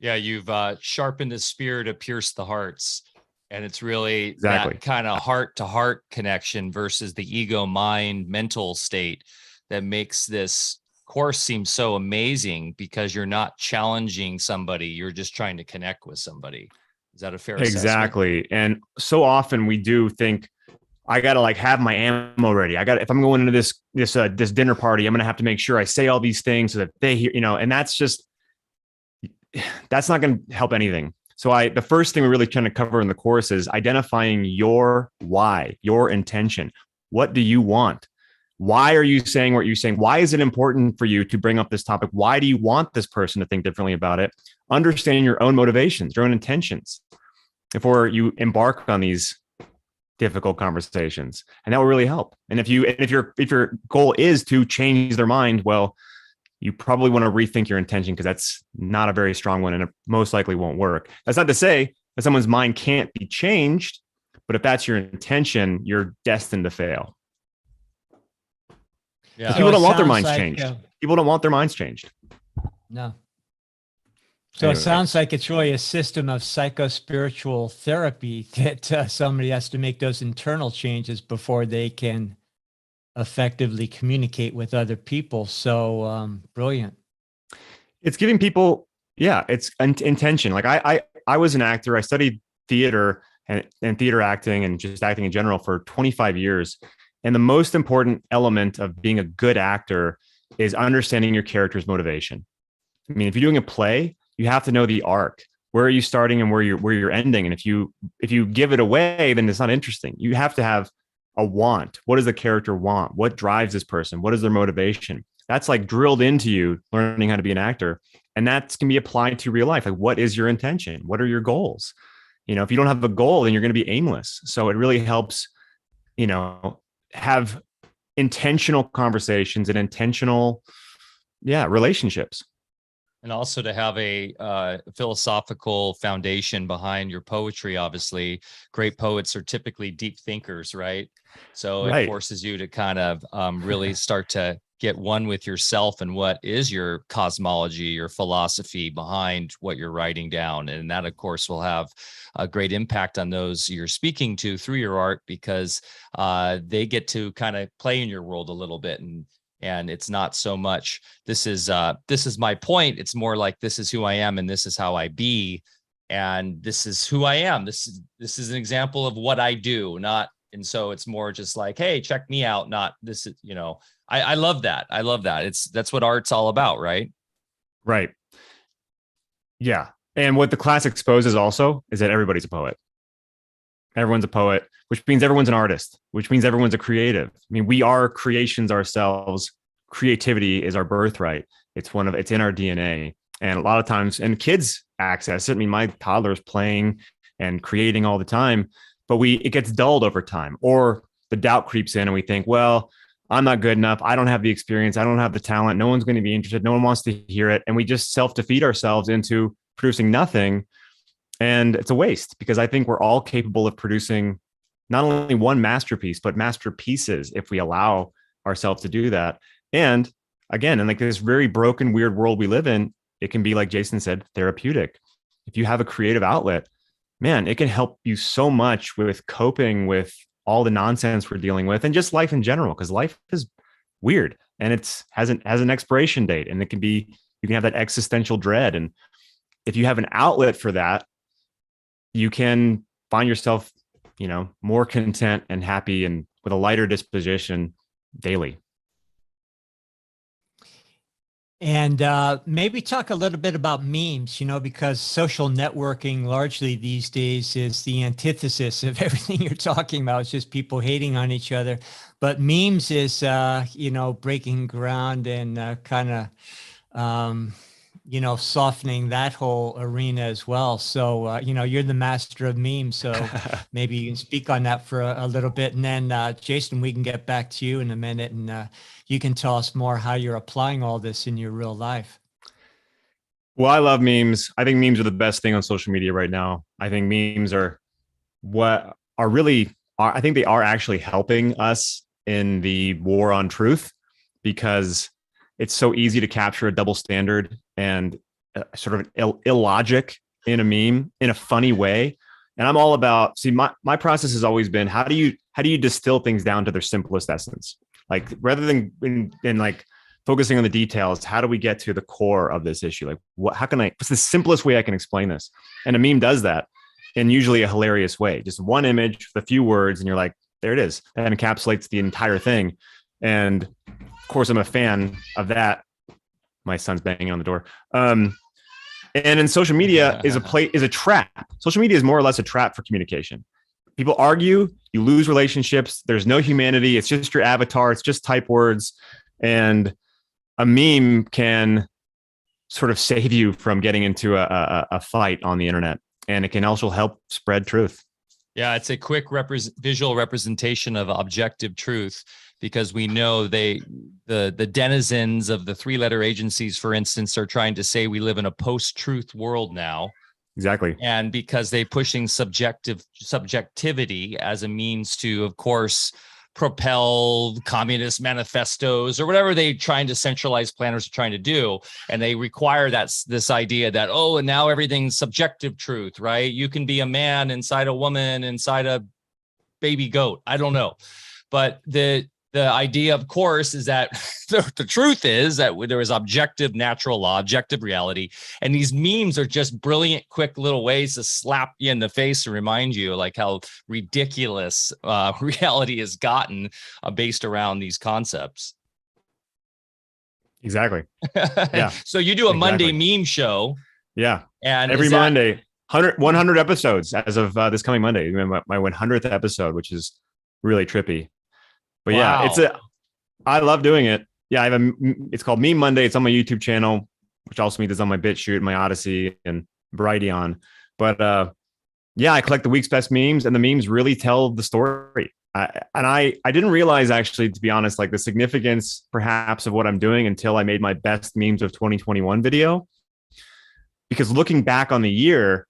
Speaker 1: Yeah, you've sharpened the spear to pierce the hearts. And it's really
Speaker 3: exactly
Speaker 1: that kind of heart-to-heart connection versus the ego-mind mental state that makes this course seem so amazing, because you're not challenging somebody, you're just trying to connect with somebody. Is that a fair assessment?
Speaker 3: Exactly. And so often we do think, I got to like have my ammo ready. If I'm going into this dinner party, I'm going to have to make sure I say all these things so that they hear, and that's not going to help anything. So the first thing we're really trying to cover in the course is identifying your why, your intention. What do you want? Why are you saying what you're saying? Why is it important for you to bring up this topic? Why do you want this person to think differently about it? Understanding your own motivations, your own intentions before you embark on these difficult conversations. And that will really help. And if your goal is to change their mind, well, you probably want to rethink your intention, because that's not a very strong one and it most likely won't work. That's not to say that someone's mind can't be changed, but if that's your intention, you're destined to fail.
Speaker 2: Yeah.
Speaker 3: People don't want their minds changed. People don't want their minds changed.
Speaker 2: No. So anyway. It sounds like it's really a system of psycho-spiritual therapy that somebody has to make those internal changes before they can effectively communicate with other people. So brilliant.
Speaker 3: It's giving people, it's intention. Like I was an actor. I studied theater and theater acting and just acting in general for 25 years. And the most important element of being a good actor is understanding your character's motivation. I mean, if you're doing a play, you have to know the arc. Where are you starting and where you're ending? And if you give it away, then it's not interesting. You have to have a want. What does the character want? What drives this person? What is their motivation? That's like drilled into you learning how to be an actor. And that can be applied to real life. Like, what is your intention? What are your goals? if you don't have a goal, then you're going to be aimless. So it really helps, have intentional conversations and intentional, relationships.
Speaker 1: And also to have a philosophical foundation behind your poetry. Obviously, great poets are typically deep thinkers, right? So it forces you to kind of really start to get one with yourself and what is your cosmology, your philosophy behind what you're writing down. And that, of course, will have a great impact on those you're speaking to through your art, because they get to kind of play in your world a little bit. And it's not so much, this is my point. It's more like, this is who I am and this is how I be. And this is who I am. This is an example of what I do, not. And so it's more just like, hey, check me out. Not this is, I love that. I love that. That's what art's all about, right?
Speaker 3: Right. Yeah. And what the class exposes also is that everybody's a poet. Everyone's a poet, which means everyone's an artist, which means everyone's a creative. I mean, we are creations ourselves. Creativity is our birthright. It's in our DNA. And a lot of times, and kids access it. I mean, my toddler's playing and creating all the time, but it gets dulled over time, or the doubt creeps in and we think, well, I'm not good enough. I don't have the experience. I don't have the talent. No one's going to be interested. No one wants to hear it. And we just self-defeat ourselves into producing nothing. And it's a waste, because I think we're all capable of producing not only one masterpiece, but masterpieces if we allow ourselves to do that. And again, in like this very broken, weird world we live in, it can be, like Jason said, therapeutic. If you have a creative outlet, man, it can help you so much with coping with all the nonsense we're dealing with, and just life in general, because life is weird and has an expiration date, and you can have that existential dread. And if you have an outlet for that, you can find yourself, more content and happy and with a lighter disposition daily.
Speaker 2: And maybe talk a little bit about memes, because social networking largely these days is the antithesis of everything you're talking about. It's just people hating on each other. But memes is, breaking ground and kind of, softening that whole arena as well. So, you're the master of memes. So maybe you can speak on that for a little bit. And then, Jason, we can get back to you in a minute, and you can tell us more how you're applying all this in your real life.
Speaker 3: Well, I love memes. I think memes are the best thing on social media right now. I think memes are I think they are actually helping us in the war on truth, because it's so easy to capture a double standard and sort of illogic in a meme in a funny way. And I'm all about, my process has always been, how do you distill things down to their simplest essence? Like, rather than in like focusing on the details, how do we get to the core of this issue? Like, what's the simplest way I can explain this? And a meme does that in usually a hilarious way. Just one image, a few words, and you're like, there it is. That encapsulates the entire thing. And of course, I'm a fan of that. My son's banging on the door. And then social media is a trap. Social media is more or less a trap for communication. People argue, you lose relationships. There's no humanity. It's just your avatar. It's just type words. And a meme can sort of save you from getting into a fight on the internet. And it can also help spread truth.
Speaker 1: Yeah, it's a quick visual representation of objective truth, because we know the denizens of the three-letter agencies, for instance, are trying to say we live in a post-truth world now.
Speaker 3: Exactly.
Speaker 1: And because they're pushing subjectivity as a means to, of course, propel communist manifestos or whatever they trying to centralize planners are trying to do. And they require this idea that, and now everything's subjective truth, right? You can be a man inside a woman, inside a baby goat. I don't know. But the idea, of course, is that the truth is that there is objective natural law, objective reality. And these memes are just brilliant, quick little ways to slap you in the face and remind you like how ridiculous reality has gotten based around these concepts.
Speaker 3: Exactly. Yeah.
Speaker 1: So you do a Monday meme show.
Speaker 3: Yeah.
Speaker 1: And
Speaker 3: every Monday, 100 episodes as of this coming Monday, my 100th episode, which is really trippy. But wow. Yeah, I love doing it. Yeah, it's called Meme Monday. It's on my YouTube channel, which also means it's on my BitChute, my Odyssey, and Brighteon. But Yeah, I collect the week's best memes, and the memes really tell the story. I didn't realize, actually, to be honest, like the significance perhaps of what I'm doing until I made my best memes of 2021 video. Because looking back on the year,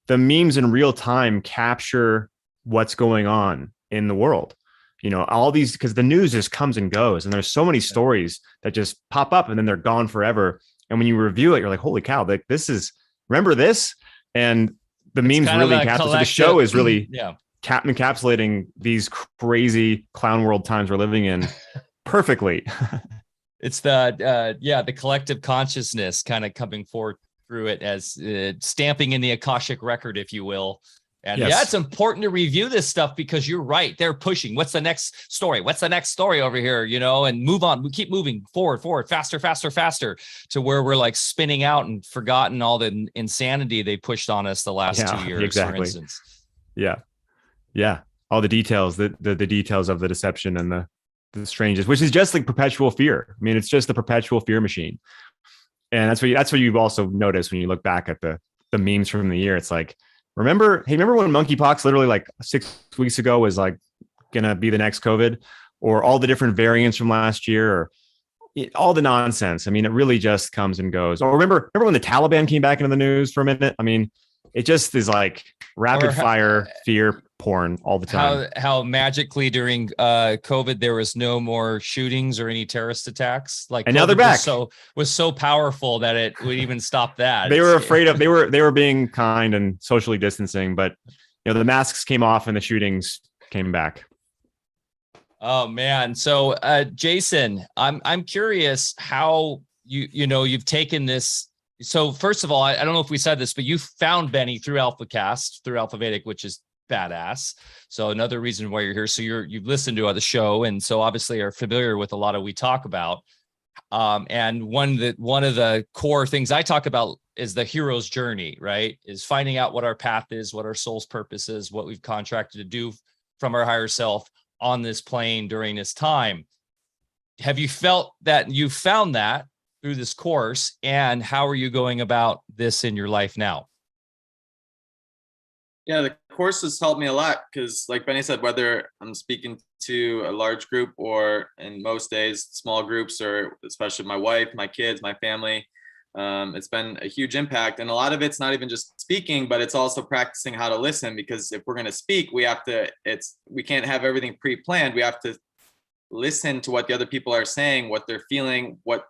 Speaker 3: the memes in real time capture what's going on in the world. You know, all these, because the news just comes and goes, and there's so many stories that just pop up and then they're gone forever. And when you review it, you're like, holy cow, like this is, remember this? And the memes really encapsulate. So the show is really encapsulating these crazy clown world times we're living in perfectly.
Speaker 1: It's the collective consciousness kind of coming forth through it as stamping in the Akashic record, if you will. And yeah, it's important to review this stuff because you're right. They're pushing. What's the next story? What's the next story over here? You know, and move on. We keep moving forward, faster to where we're like spinning out and forgotten all the insanity they pushed on us the last 2 years,
Speaker 3: exactly.
Speaker 1: For instance.
Speaker 3: Yeah. All the details, the details of the deception and the strangest, which is just like perpetual fear. I mean, it's just the perpetual fear machine. And that's what you've also noticed when you look back at the memes from the year. It's like, remember when monkeypox literally like 6 weeks ago was like gonna be the next COVID, or all the different variants from last year, or all the nonsense. I mean, it really just comes and goes. Or remember when the Taliban came back into the news for a minute? I mean, it just is like rapid fire fear porn all the time.
Speaker 1: How magically during COVID there was no more shootings or any terrorist attacks. Like,
Speaker 3: and now they're back.
Speaker 1: Was so powerful that it would even stop that.
Speaker 3: They were afraid of. They were being kind and socially distancing, but you know the masks came off and the shootings came back.
Speaker 1: Oh man! So Jason, I'm curious how you've taken this. So first of all, I don't know if we said this, but you found Benny through Alfacast, through Alfa Vedic, which is badass. So another reason why you're here. So you've listened to the show, and so obviously are familiar with a lot of we talk about. And one of the core things I talk about is the hero's journey, right? Is finding out what our path is, what our soul's purpose is, what we've contracted to do from our higher self on this plane during this time. Have you felt that you found that through this course, and how are you going about this in your life now?
Speaker 4: Yeah, the course has helped me a lot because, like Benny said, whether I'm speaking to a large group or in most days, small groups, or especially my wife, my kids, my family, it's been a huge impact. And a lot of it's not even just speaking, but it's also practicing how to listen, because if we're going to speak, we can't have everything pre-planned. We have to listen to what the other people are saying, what they're feeling, what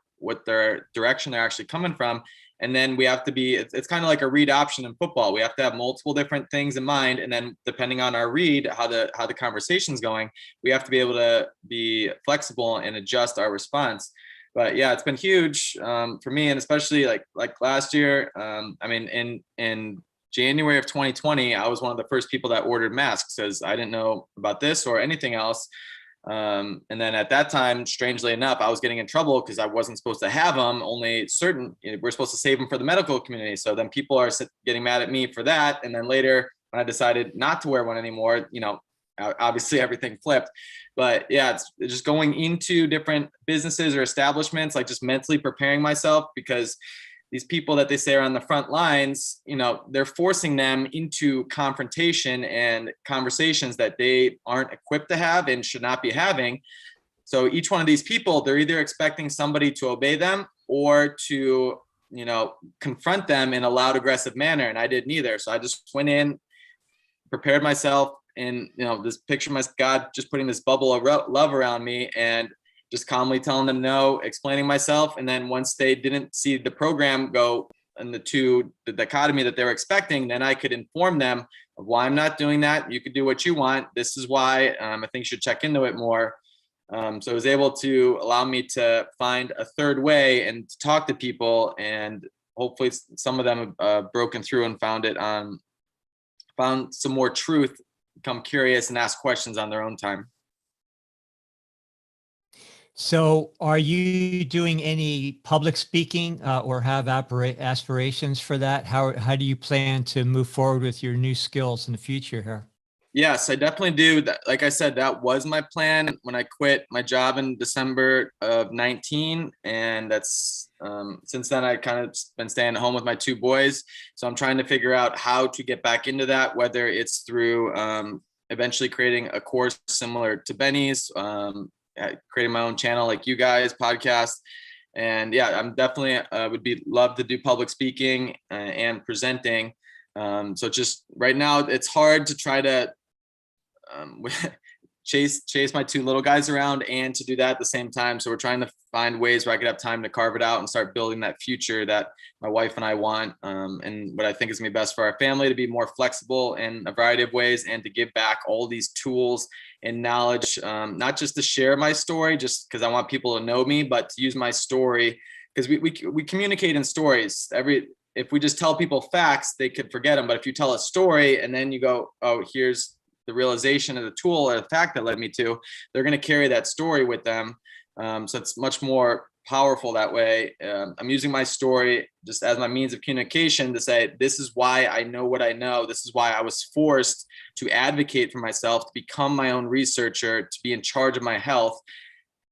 Speaker 4: their direction they're actually coming from. And then we have to be, it's kind of like a read option in football. We have to have multiple different things in mind. And then depending on our read, how the conversation's going, we have to be able to be flexible and adjust our response. But yeah, it's been huge for me. And especially like last year, I mean, in January of 2020, I was one of the first people that ordered masks, as I didn't know about this or anything else. And then at that time, strangely enough, I was getting in trouble because I wasn't supposed to have them. Only we're supposed to save them for the medical community. So then people are getting mad at me for that. And then later, when I decided not to wear one anymore, obviously everything flipped. But yeah, it's just going into different businesses or establishments, like just mentally preparing myself, because these people that they say are on the front lines, they're forcing them into confrontation and conversations that they aren't equipped to have and should not be having. So each one of these people, they're either expecting somebody to obey them or to, confront them in a loud, aggressive manner. And I did neither. So I just went in, prepared myself, and, this picture of God just putting this bubble of love around me and just calmly telling them no, explaining myself. And then once they didn't see the program go in the dichotomy that they were expecting, then I could inform them of why I'm not doing that. You could do what you want. This is why I think you should check into it more. So it was able to allow me to find a third way and to talk to people. And hopefully some of them have broken through and found some more truth, become curious and ask questions on their own time.
Speaker 2: So are you doing any public speaking or have aspirations for that? How do you plan to move forward with your new skills in the future here?
Speaker 4: Yes, I definitely do. That, like I said, that was my plan when I quit my job in December of 19. And that's since then I kind of been staying at home with my two boys. So I'm trying to figure out how to get back into that, whether it's through eventually creating a course similar to Benny's, creating my own channel like you guys, podcast. And yeah, I'm definitely love to do public speaking and presenting. So just right now, it's hard to try to chase my two little guys around and to do that at the same time. So we're trying to find ways where I could have time to carve it out and start building that future that my wife and I want, and what I think is gonna be best for our family, to be more flexible in a variety of ways and to give back all these tools and knowledge, not just to share my story just because I want people to know me, but to use my story because we communicate in stories. If we just tell people facts, they could forget them. But if you tell a story and then you go, oh, here's the realization of the tool or the fact that led me to, they're going to carry that story with them. So it's much more powerful that way. I'm using my story just as my means of communication to say, this is why I know what I know. This is why I was forced to advocate for myself, to become my own researcher, to be in charge of my health.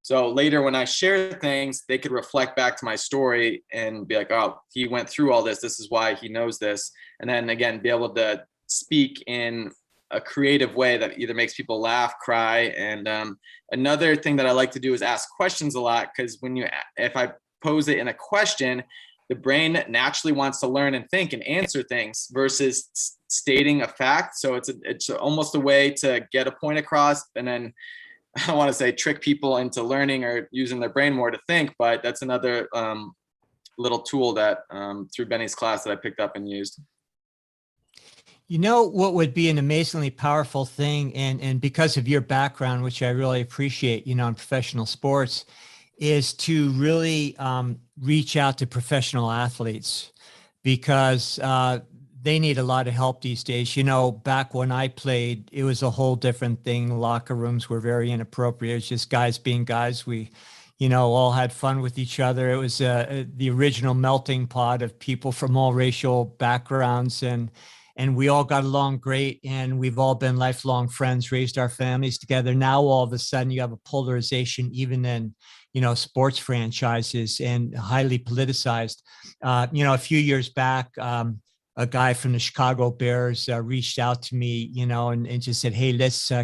Speaker 4: So later when I share things, they could reflect back to my story and be like, oh, he went through all this. This is why he knows this. And then again, be able to speak in a creative way that either makes people laugh, cry. And another thing that I like to do is ask questions a lot, because if I pose it in a question, the brain naturally wants to learn and think and answer things versus stating a fact. So it's almost a way to get a point across, and then I don't want to say trick people into learning or using their brain more to think, but that's another little tool that through Benny's class that I picked up and used.
Speaker 2: You know what would be an amazingly powerful thing, and because of your background, which I really appreciate, in professional sports, is to really reach out to professional athletes, because they need a lot of help these days. Back when I played, it was a whole different thing. Locker rooms were very inappropriate. It's just guys being guys. We all had fun with each other. It was the original melting pot of people from all racial backgrounds, and we all got along great, and we've all been lifelong friends, raised our families together. Now, all of a sudden, you have a polarization, even in, sports franchises, and highly politicized. A few years back, a guy from the Chicago Bears reached out to me, and just said, hey,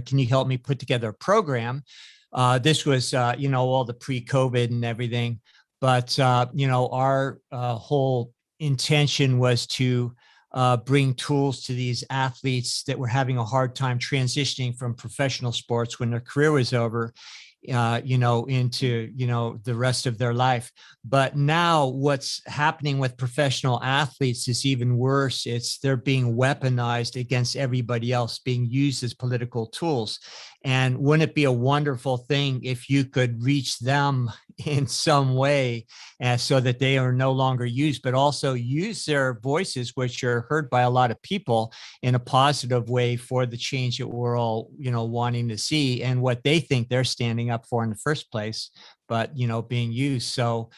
Speaker 2: can you help me put together a program? This was, all the pre-COVID and everything. But, our whole intention was to bring tools to these athletes that were having a hard time transitioning from professional sports when their career was over, into, the rest of their life. But now what's happening with professional athletes is even worse. They're being weaponized against everybody else, being used as political tools. And wouldn't it be a wonderful thing if you could reach them in some way so that they are no longer used, but also use their voices, which are heard by a lot of people, in a positive way for the change that we're all, wanting to see, and what they think they're standing up for in the first place, but, being used. So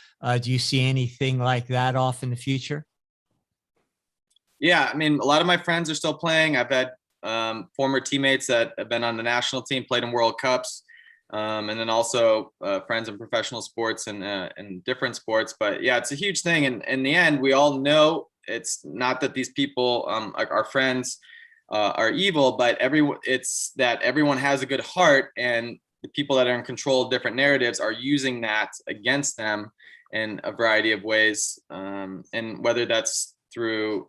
Speaker 2: do you see anything like that off in the future?
Speaker 4: Yeah, I mean, a lot of my friends are still playing. I've had former teammates that have been on the national team, played in World Cups, and then also friends in professional sports and different sports. But yeah, it's a huge thing. And in the end, we all know it's not that these people, our friends, are evil, but it's that everyone has a good heart, and the people that are in control of different narratives are using that against them in a variety of ways. And whether that's through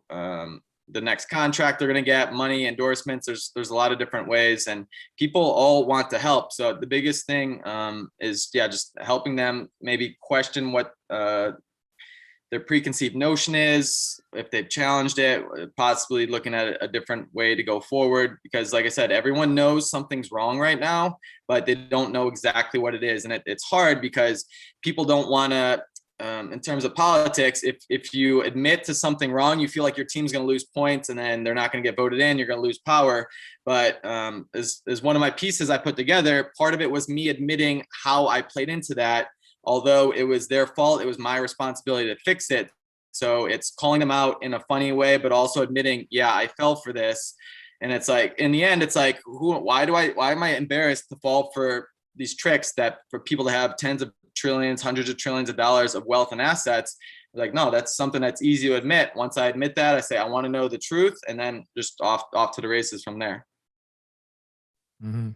Speaker 4: the next contract they're going to get, money, endorsements, there's a lot of different ways, and people all want to help. So the biggest thing is just helping them maybe question what their preconceived notion is, if they've challenged it, possibly looking at a different way to go forward. Because like I said, everyone knows something's wrong right now, but they don't know exactly what it is. And it's hard because people don't want to, in terms of politics, if you admit to something wrong, you feel like your team's going to lose points and then they're not going to get voted in, you're going to lose power. But as one of my pieces I put together, part of it was me admitting how I played into that. Although it was their fault, it was my responsibility to fix it. So it's calling them out in a funny way, but also admitting, yeah, I fell for this. And it's like, in the end, it's like, why am I embarrassed to fall for these tricks that for people to have tens of trillions, hundreds of trillions of dollars of wealth and assets? Like, no, that's something that's easy to admit. Once I admit that, I say, I want to know the truth, and then just off to the races from there.
Speaker 2: Mm-hmm.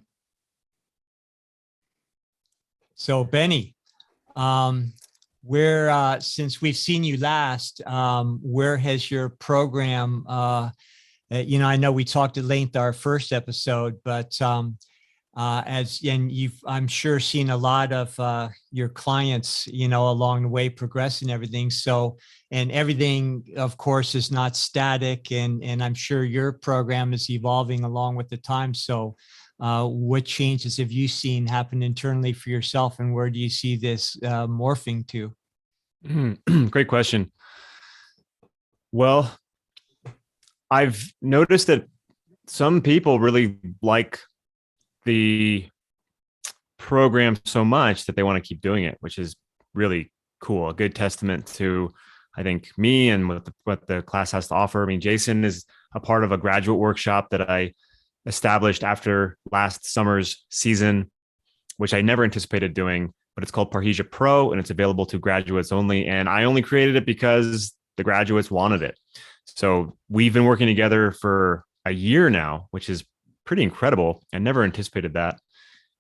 Speaker 2: So Benny, where since we've seen you last, where has your program? I know we talked at length our first episode, but you've, I'm sure, seen a lot of your clients, along the way progress and everything. So, and everything, of course, is not static, and I'm sure your program is evolving along with the time. So, what changes have you seen happen internally for yourself, and where do you see this morphing to?
Speaker 3: Great question. Well, I've noticed that some people really like the program so much that they want to keep doing it, which is really cool. A good testament to, I think, me and what the class has to offer. I mean, Jason is a part of a graduate workshop that I established after last summer's season, which I never anticipated doing, but it's called Parrhesia Pro, and it's available to graduates only. And I only created it because the graduates wanted it. So we've been working together for a year now, which is pretty incredible. I never anticipated that.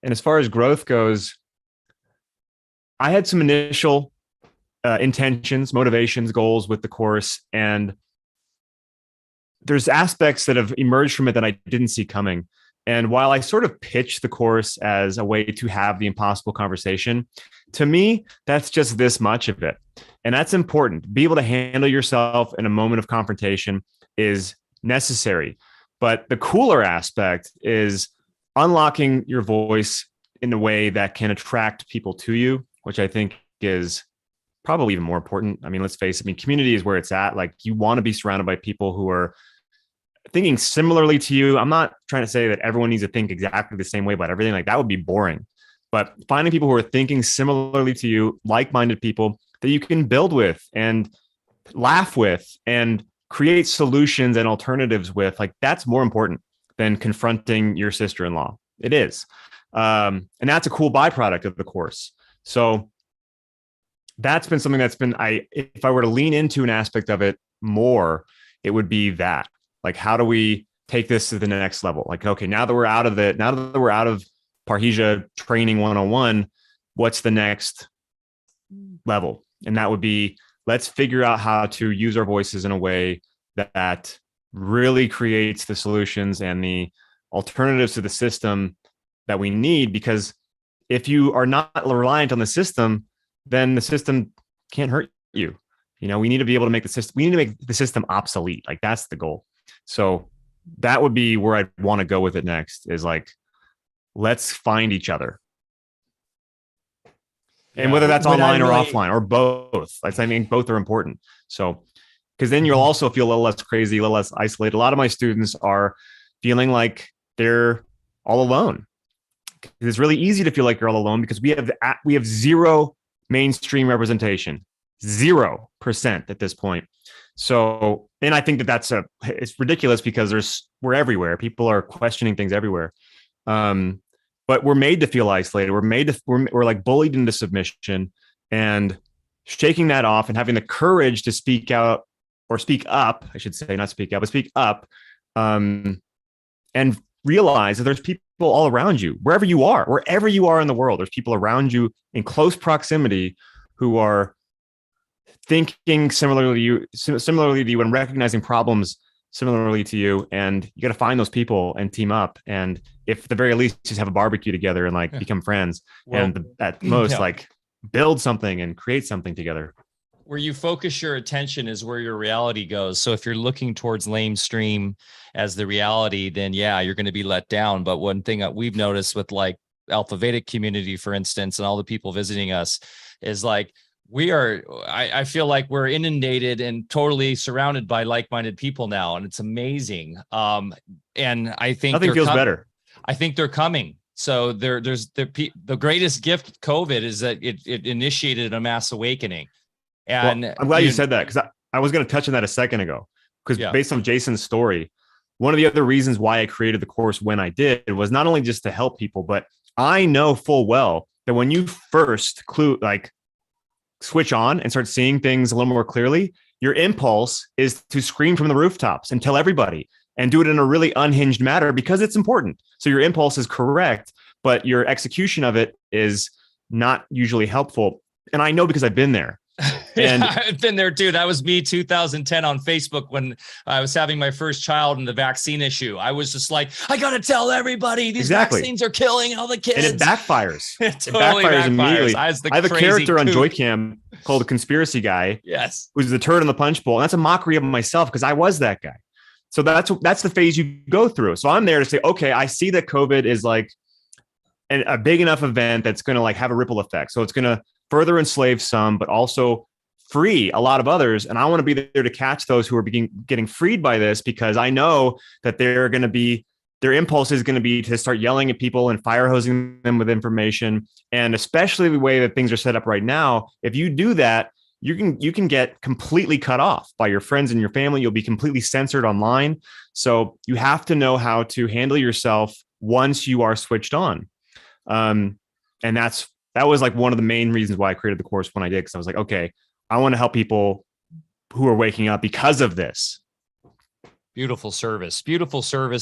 Speaker 3: And as far as growth goes, I had some initial intentions, motivations, goals with the course, and there's aspects that have emerged from it that I didn't see coming. And while I sort of pitched the course as a way to have the impossible conversation, to me, that's just this much of it. And that's important. Be able to handle yourself in a moment of confrontation is necessary. But the cooler aspect is unlocking your voice in a way that can attract people to you, which I think is probably even more important. I mean, let's face it. I mean, community is where it's at. Like, you want to be surrounded by people who are thinking similarly to you. I'm not trying to say that everyone needs to think exactly the same way about everything. Like, that would be boring. But finding people who are thinking similarly to you, like-minded people that you can build with and laugh with and create solutions and alternatives with, like, that's more important than confronting your sister-in-law. It is. And that's a cool byproduct of the course. So that's been something that's been, if I were to lean into an aspect of it more, it would be that. Like, how do we take this to the next level? Like, okay, now that we're out of Parrhesia training 101, what's the next level? And that would be, let's figure out how to use our voices in a way that really creates the solutions and the alternatives to the system that we need. Because if you are not reliant on the system, then the system can't hurt you. We need to be able to make the system obsolete. Like, that's the goal. So that would be where I'd want to go with it next, is like, let's find each other. And whether that's online or offline or both, I mean, both are important. So, because then you'll also feel a little less crazy, a little less isolated. A lot of my students are feeling like they're all alone. It's really easy to feel like you're all alone because we have zero mainstream representation, 0% at this point. So, and I think that it's ridiculous because we're everywhere. People are questioning things everywhere. But we're made to feel isolated. We're like bullied into submission, and shaking that off and having the courage to speak out, or speak up, I should say, not speak out, but speak up, and realize that there's people all around you, wherever you are in the world, there's people around you in close proximity who are thinking similarly to you and recognizing problems similarly to you. And you got to find those people and team up. And if at the very least, just have a barbecue together and like become friends. Well, and at most, like, build something and create something together.
Speaker 1: Where you focus your attention is where your reality goes. So if you're looking towards lamestream as the reality, then yeah, you're going to be let down. But one thing that we've noticed with like Alfa Vedic community, for instance, and all the people visiting us, is like, I feel like we're inundated and totally surrounded by like-minded people now. And it's amazing. And I think
Speaker 3: nothing feels better.
Speaker 1: I think they're coming. So there's the greatest gift of COVID is that it initiated a mass awakening. And
Speaker 3: I'm glad you said that, because I was going to touch on that a second ago, because based on Jason's story, one of the other reasons why I created the course when I did was not only just to help people, but I know full well that when you first switch on and start seeing things a little more clearly, your impulse is to scream from the rooftops and tell everybody and do it in a really unhinged manner because it's important. So your impulse is correct, but your execution of it is not usually helpful. And I know because I've been there. And
Speaker 1: yeah, I've been there too. That was me 2010 on Facebook when I was having my first child and the vaccine issue. I was just like, I got to tell everybody these vaccines are killing all the kids.
Speaker 3: And it backfires.
Speaker 1: It totally backfires immediately.
Speaker 3: I have a character on Joycam called the conspiracy guy.
Speaker 1: Yes.
Speaker 3: Who's the turd in the punch bowl. And that's a mockery of myself because I was that guy. So that's the phase you go through. So I'm there to say, okay, I see that COVID is like a big enough event that's going to like have a ripple effect. So it's going to further enslave some, but also free a lot of others. And I want to be there to catch those who are getting freed by this, because I know that their impulse is going to be to start yelling at people and fire hosing them with information. And especially the way that things are set up right now, if you do that, you can get completely cut off by your friends and your family. You'll be completely censored online. So you have to know how to handle yourself once you are switched on. And that was like one of the main reasons why I created the course when I did, because I was like, okay, I want to help people who are waking up because of this.
Speaker 1: Beautiful service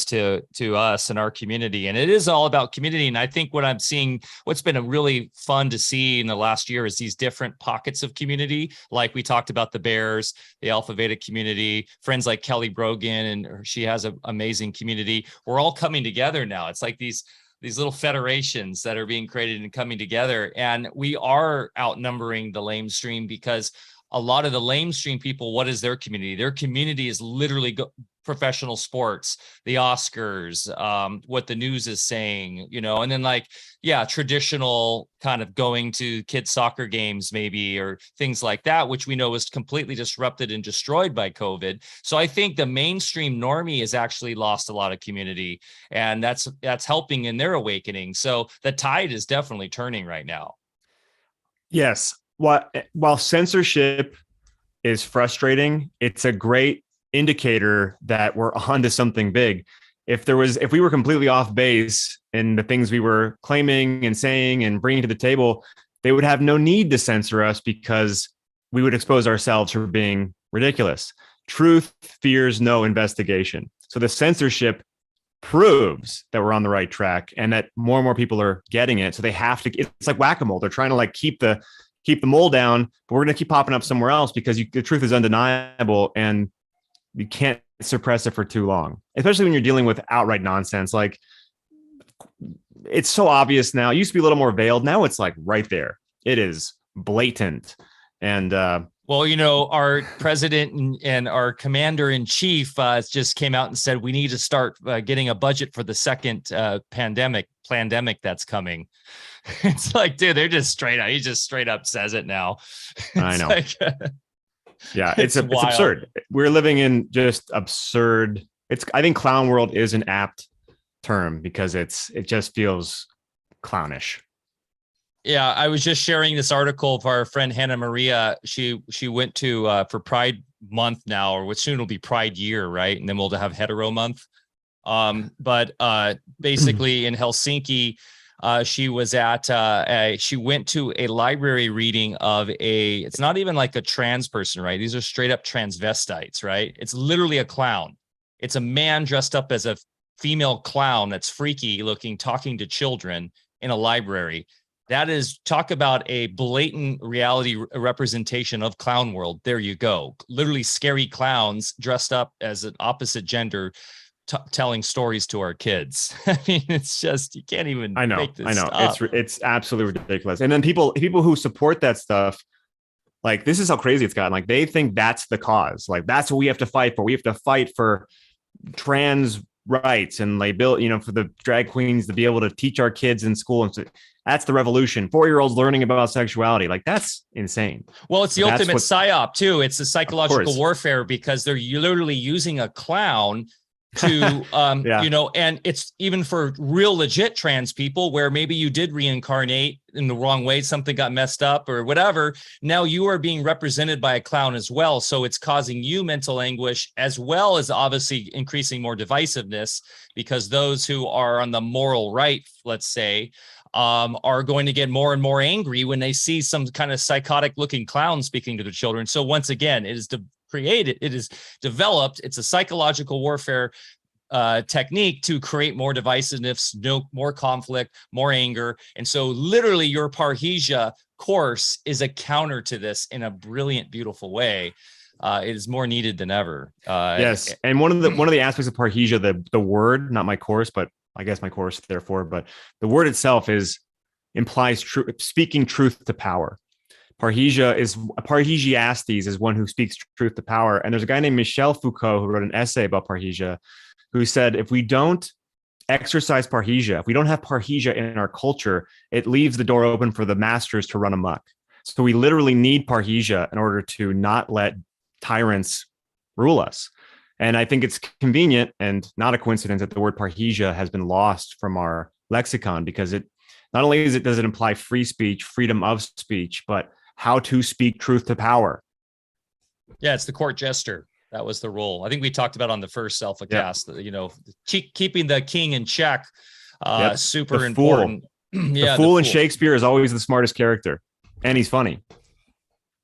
Speaker 1: to us and our community. And it is all about community. And I think what's been a really fun to see in the last year is these different pockets of community. Like we talked about the Bears, the Alfa Vedic community, friends like Kelly Brogan, and she has an amazing community. We're all coming together now. It's like these little federations that are being created and coming together. And we are outnumbering the lamestream, because a lot of the lamestream people, what is their community? Their community is literally professional sports, the Oscars, what the news is saying, and then traditional kind of going to kids' soccer games maybe, or things like that, which we know was completely disrupted and destroyed by COVID. So I think the mainstream normie has actually lost a lot of community, and that's helping in their awakening. So the tide is definitely turning right now. Yes.
Speaker 3: While censorship is frustrating, it's a great indicator that we're onto something big. If we were completely off base in the things we were claiming and saying and bringing to the table, they would have no need to censor us, because we would expose ourselves for being ridiculous. Truth fears no investigation. So the censorship proves that we're on the right track and that more and more people are getting it. So they have to, it's like whack-a-mole. They're trying to keep the mole down, but we're going to keep popping up somewhere else, because the truth is undeniable and you can't suppress it for too long, especially when you're dealing with outright nonsense. Like, it's so obvious now. It used to be a little more veiled. Now it's like right there. It is blatant. And
Speaker 1: our president and our commander in chief just came out and said we need to start getting a budget for the second pandemic that's coming. It's like, dude, they're just straight up. He just straight up says it now.
Speaker 3: I know. Yeah, it's absurd. We're living in just absurd. I think clown world is an apt term, because it just feels clownish.
Speaker 1: Yeah, I was just sharing this article of our friend Hannah Maria. She went to for Pride Month now, or what soon will be Pride Year, right? And then we'll have Hetero Month. But basically in Helsinki, she was she went to a library reading of it's not even like a trans person, right? These are straight up transvestites, right? It's literally a clown. It's a man dressed up as a female clown that's freaky looking, talking to children in a library. That is, talk about a blatant reality representation of clown world. There you go. Literally scary clowns dressed up as an opposite gender, telling stories to our kids. I mean, it's just, you can't even make this stuff.
Speaker 3: It's absolutely ridiculous. And then people who support that stuff, like, this is how crazy it's gotten. Like, they think that's the cause. Like, that's what we have to fight for. We have to fight for trans rights and for the drag queens to be able to teach our kids in school. And so that's the revolution. 4-year-olds learning about sexuality. Like, that's insane.
Speaker 1: Well, it's the ultimate psyop too. It's the psychological warfare, because they're literally using a clown to
Speaker 3: Yeah.
Speaker 1: you know, and it's even for real legit trans people where maybe you did reincarnate in the wrong way, something got messed up or whatever. Now you are being represented by a clown as well, so it's causing you mental anguish as well as obviously increasing more divisiveness, because those who are on the moral right, let's say, are going to get more and more angry when they see some kind of psychotic looking clown speaking to their children. So once again, it is created, it is developed, it's a psychological warfare technique to create more divisiveness, more conflict, more anger. And so literally your Parrhesia course is a counter to this in a brilliant, beautiful way. It is more needed than ever.
Speaker 3: Yes. And one of the aspects of Parrhesia, the word, not my course, but I guess my course therefore, but the word itself implies speaking truth to power. Parrhesiastes is one who speaks truth to power. And there's a guy named Michel Foucault who wrote an essay about Parrhesia, who said, if we don't exercise Parrhesia, if we don't have Parrhesia in our culture, it leaves the door open for the masters to run amok. So we literally need Parrhesia in order to not let tyrants rule us. And I think it's convenient and not a coincidence that the word Parrhesia has been lost from our lexicon, because it not only does it imply free speech, freedom of speech, but how to speak truth to power.
Speaker 1: Yeah, it's the court jester. That was the role. I think we talked about on the first Alfacast, you know, keeping the king in check. Super important.
Speaker 3: Yeah, the fool in Shakespeare is always the smartest character, and he's funny.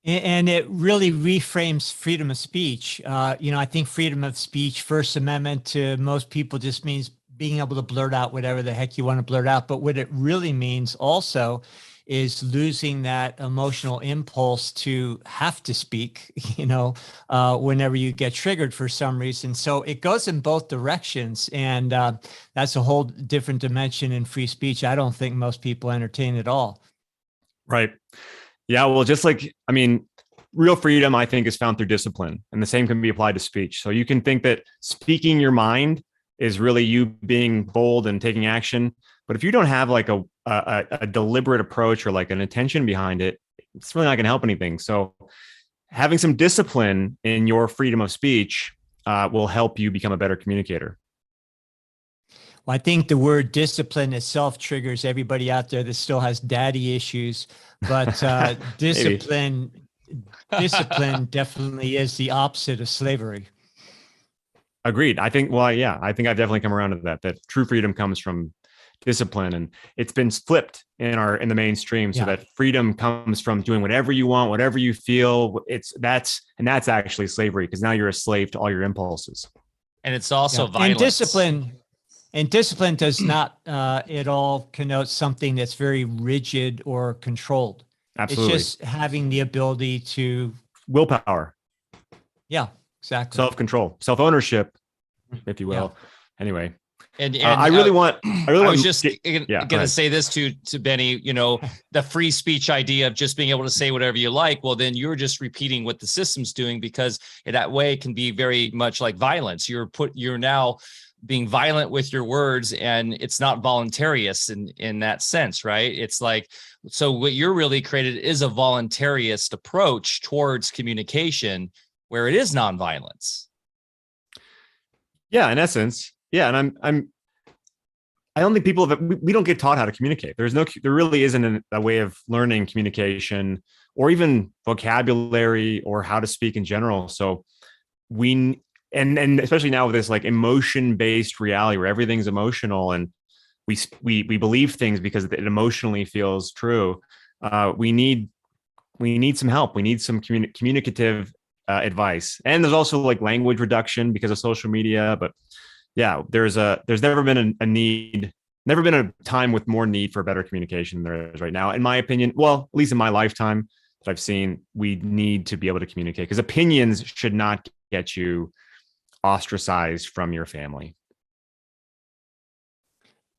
Speaker 2: And it really reframes freedom of speech. You know, I think freedom of speech, First Amendment, to most people just means being able to blurt out whatever the heck you want to blurt out. But what it really means also is losing that emotional impulse to have to speak, you know, whenever you get triggered for some reason. So it goes in both directions. And that's a whole different dimension in free speech. I don't think most people entertain at all.
Speaker 3: Right. Yeah, well, just like, I mean, real freedom, I think, is found through discipline, and the same can be applied to speech. So you can think that speaking your mind is really you being bold and taking action. But if you don't have like a deliberate approach or like an intention behind it, it's really not going to help anything. So having some discipline in your freedom of speech will help you become a better communicator.
Speaker 2: Well, I think the word discipline itself triggers everybody out there that still has daddy issues, but discipline definitely is the opposite of slavery.
Speaker 3: Agreed. I think, well, yeah, I think I've definitely come around to that true freedom comes from discipline, and it's been flipped in the mainstream so that freedom comes from doing whatever you want, whatever you feel. That's actually slavery, because now you're a slave to all your impulses.
Speaker 1: And it's also violence.
Speaker 2: And discipline does not at all connote something that's very rigid or controlled.
Speaker 3: Absolutely.
Speaker 2: It's just having the ability to
Speaker 3: willpower.
Speaker 2: Yeah, exactly.
Speaker 3: Self-control, self-ownership, if you will. Yeah. Anyway.
Speaker 2: And
Speaker 1: I was just gonna say this to Benny, you know, the free speech idea of just being able to say whatever you like. Well, then you're just repeating what the system's doing, because in that way it can be very much like violence. You're now being violent with your words, and it's not voluntarious in that sense, right? It's like, so what you're really created is a voluntarist approach towards communication where it is nonviolence.
Speaker 3: Yeah, in essence. Yeah. And I don't think we don't get taught how to communicate. There really isn't a way of learning communication or even vocabulary or how to speak in general. So and especially now with this like emotion-based reality where everything's emotional and we believe things because it emotionally feels true. We need some help. We need some communicative advice. And there's also like language reduction because of social media. But yeah, there's never been never been a time with more need for better communication than there is right now, in my opinion. Well, at least in my lifetime that I've seen, we need to be able to communicate, because opinions should not get you ostracized from your family.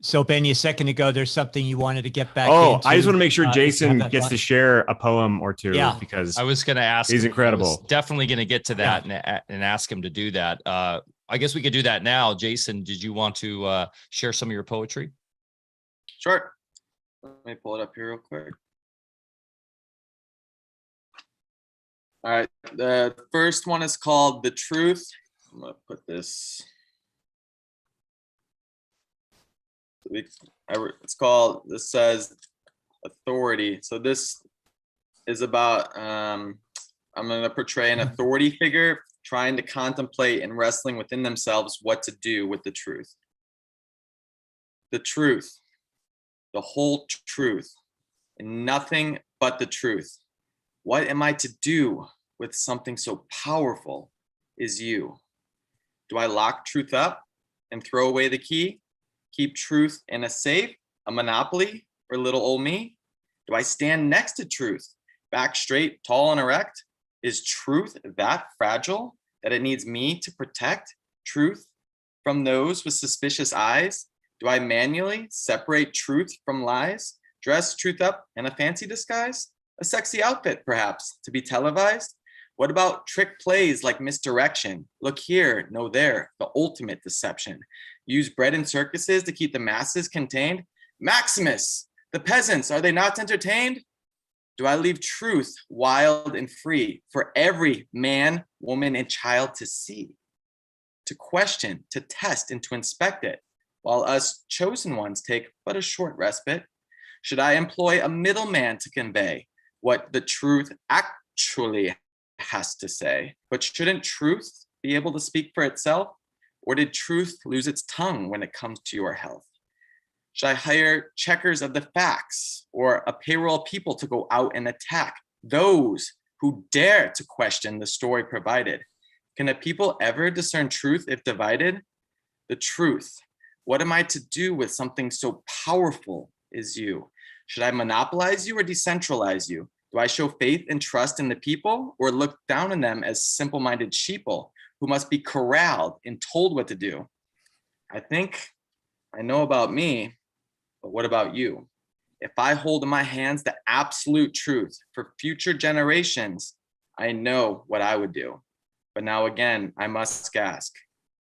Speaker 2: So Benny, a second ago, there's something you wanted to get back
Speaker 3: into. I just want to make sure Jason gets to share a poem or two, because
Speaker 1: I was going to ask.
Speaker 3: He's incredible.
Speaker 1: I was definitely going to get to that and ask him to do that. I guess we could do that now. Jason, did you want to share some of your poetry?
Speaker 4: Sure. Let me pull it up here real quick. All right. The first one is called The Truth. I'm going to put this This says authority. So this is about, I'm going to portray an authority figure trying to contemplate and wrestling within themselves what to do with the truth. The truth, the whole truth, and nothing but the truth. What am I to do with something so powerful as you? Do I lock truth up and throw away the key? Keep truth in a safe, a monopoly, or little old me? Do I stand next to truth, back straight, tall and erect? Is truth that fragile that it needs me to protect truth from those with suspicious eyes? Do I manually separate truth from lies? Dress truth up in a fancy disguise? A sexy outfit, perhaps, to be televised? What about trick plays like misdirection? Look here, no there, the ultimate deception. Use bread in circuses to keep the masses contained? Maximus, the peasants, are they not entertained? Do I leave truth wild and free for every man, woman, and child to see, to question, to test, and to inspect it, while us chosen ones take but a short respite? Should I employ a middleman to convey what the truth actually has to say? But shouldn't truth be able to speak for itself? Or did truth lose its tongue when it comes to your health? Should I hire checkers of the facts or a payroll of people to go out and attack those who dare to question the story provided? Can a people ever discern truth if divided? The truth. What am I to do with something so powerful as you? Should I monopolize you or decentralize you? Do I show faith and trust in the people or look down on them as simple-minded sheeple who must be corralled and told what to do? I think I know about me, but what about you? If I hold in my hands the absolute truth for future generations, I know what I would do. But now again, I must ask,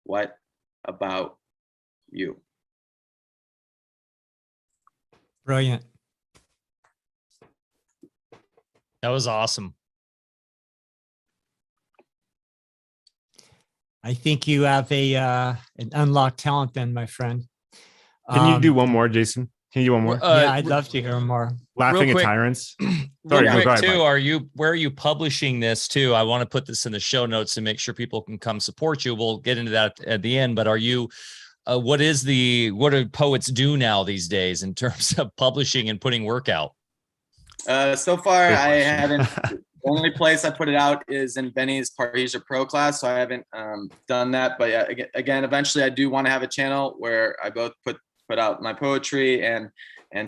Speaker 4: what about you?
Speaker 2: Brilliant.
Speaker 1: That was awesome.
Speaker 2: I think you have an unlocked talent then, my friend.
Speaker 3: Can you do one more, Jason? Can you do one more?
Speaker 2: Yeah, I'd love to hear more.
Speaker 3: Laughing at tyrants. Sorry,
Speaker 1: real quick,
Speaker 3: go ahead,
Speaker 1: too.
Speaker 3: Mike.
Speaker 1: Where are you publishing this too? I want to put this in the show notes to make sure people can come support you. We'll get into that at the end, but are you, what do poets do now these days in terms of publishing and putting work out?
Speaker 4: So far, I haven't. The only place I put it out is in Benny's Parrhesia Pro class, so I haven't done that. But yeah, again, eventually, I do want to have a channel where I both put out my poetry and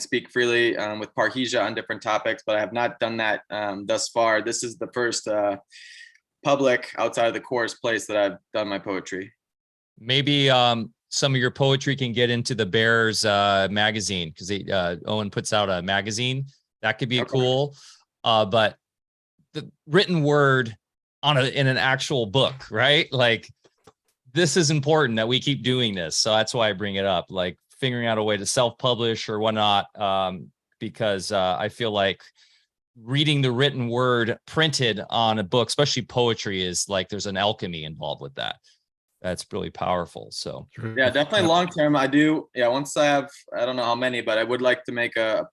Speaker 4: speak freely with Parrhesia on different topics. But I have not done that thus far. This is the first public outside of the course place that I've done my poetry. Maybe some of your poetry can get into the Bears magazine, because Owen puts out a magazine. That could be cool. But the written word in an actual book, right? Like, this is important that we keep doing this. So that's why I bring it up, like figuring out a way to self-publish or whatnot, because I feel like reading the written word printed on a book, especially poetry, is like there's an alchemy involved with that. That's really powerful. So yeah, definitely long term. I do. Yeah, once I have, I don't know how many, but I would like to make a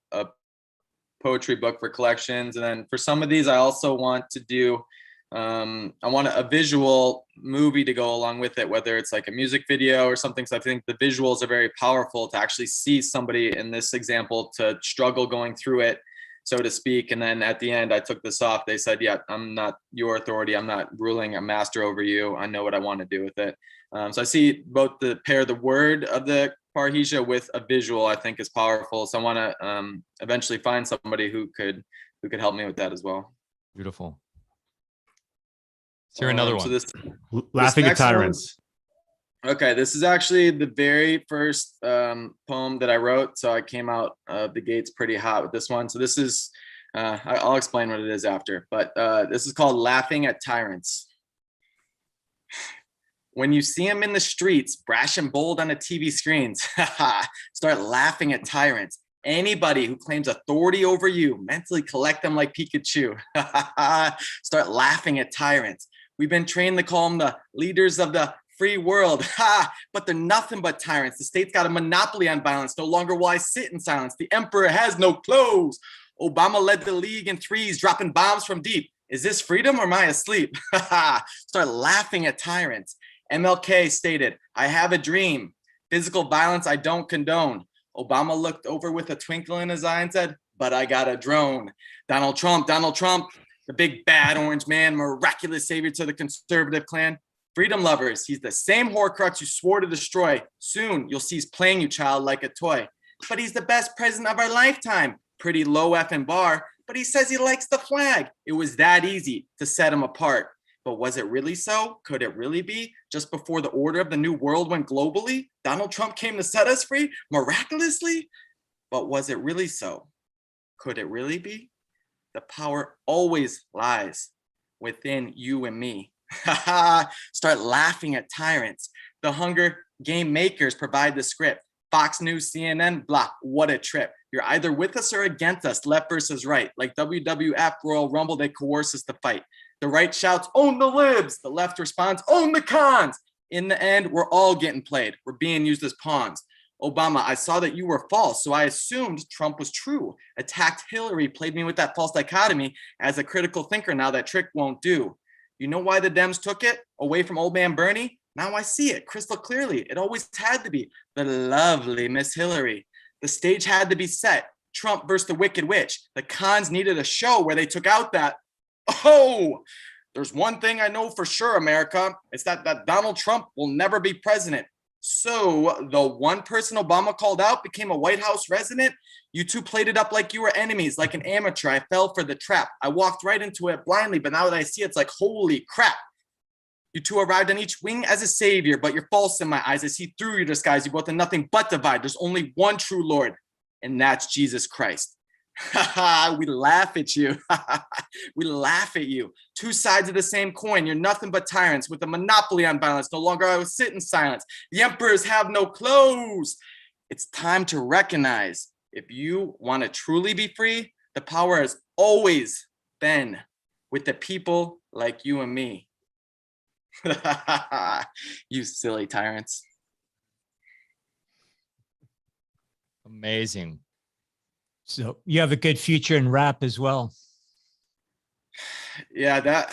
Speaker 4: poetry book for collections. And then for some of these, I also want to do, I want a visual movie to go along with it, whether it's like a music video or something. So I think the visuals are very powerful to actually see somebody in this example to struggle going through it, so to speak. And then at the end, I took this off. They said, yeah, I'm not your authority. I'm not ruling a master over you. I know what I want to do with it. So I see both the word of the Parrhesia with a visual, I think, is powerful. So I want to eventually find somebody who could help me with that as well. Beautiful. Let's hear another one. So this
Speaker 3: Laughing at Tyrants.
Speaker 4: Okay, this is actually the very first poem that I wrote. So I came out of the gates pretty hot with this one. So this is, I'll explain what it is after, but this is called Laughing at Tyrants. When you see them in the streets, brash and bold on the TV screens, start laughing at tyrants. Anybody who claims authority over you, mentally collect them like Pikachu. Start laughing at tyrants. We've been trained to call them the leaders of the free world. Ha! But they're nothing but tyrants. The state's got a monopoly on violence. No longer will I sit in silence. The emperor has no clothes. Obama led the league in threes, dropping bombs from deep. Is this freedom or am I asleep? Start laughing at tyrants. MLK stated, I have a dream. Physical violence I don't condone. Obama looked over with a twinkle in his eye and said, but I got a drone. Donald Trump, the big bad orange man, miraculous savior to the conservative clan. Freedom lovers, he's the same Horcrux you swore to destroy. Soon you'll cease playing you, child, like a toy. But he's the best president of our lifetime. Pretty low effing bar, but he says he likes the flag. It was that easy to set him apart. But was it really so? Could it really be? Just before the order of the new world went globally, Donald Trump came to set us free miraculously? But was it really so? Could it really be? The power always lies within you and me. Start laughing at tyrants. The Hunger Game makers provide the script. Fox News, CNN, blah, what a trip. You're either with us or against us, left versus right. Like WWF, Royal Rumble, they coerce us to fight. The right shouts, own the libs. The left responds, own the cons. In the end, we're all getting played. We're being used as pawns. Obama, I saw that you were false, so I assumed Trump was true. Attacked Hillary, played me with that false dichotomy. As a critical thinker, now that trick won't do. You know why the Dems took it away from old man Bernie? Now I see it crystal clearly. It always had to be the lovely Miss Hillary. The stage had to be set. Trump versus the Wicked Witch. The cons needed a show where they took out that, oh, there's one thing I know for sure, America. It's that Donald Trump will never be president. So the one person Obama called out became a White House resident. You two played it up like you were enemies, like an amateur. I fell for the trap. I walked right into it blindly, but now that I see it, it's like, holy crap. You two arrived on each wing as a savior, but you're false in my eyes. I see through your disguise. You both are nothing but divide. There's only one true Lord, and that's Jesus Christ. We laugh at you. We laugh at you. Two sides of the same coin. You're nothing but tyrants with a monopoly on violence. No longer I will sit in silence. The emperors have no clothes. It's time to recognize if you want to truly be free, the power has always been with the people like you and me. You silly tyrants.
Speaker 1: Amazing.
Speaker 2: So you have a good future in rap as well.
Speaker 4: Yeah, that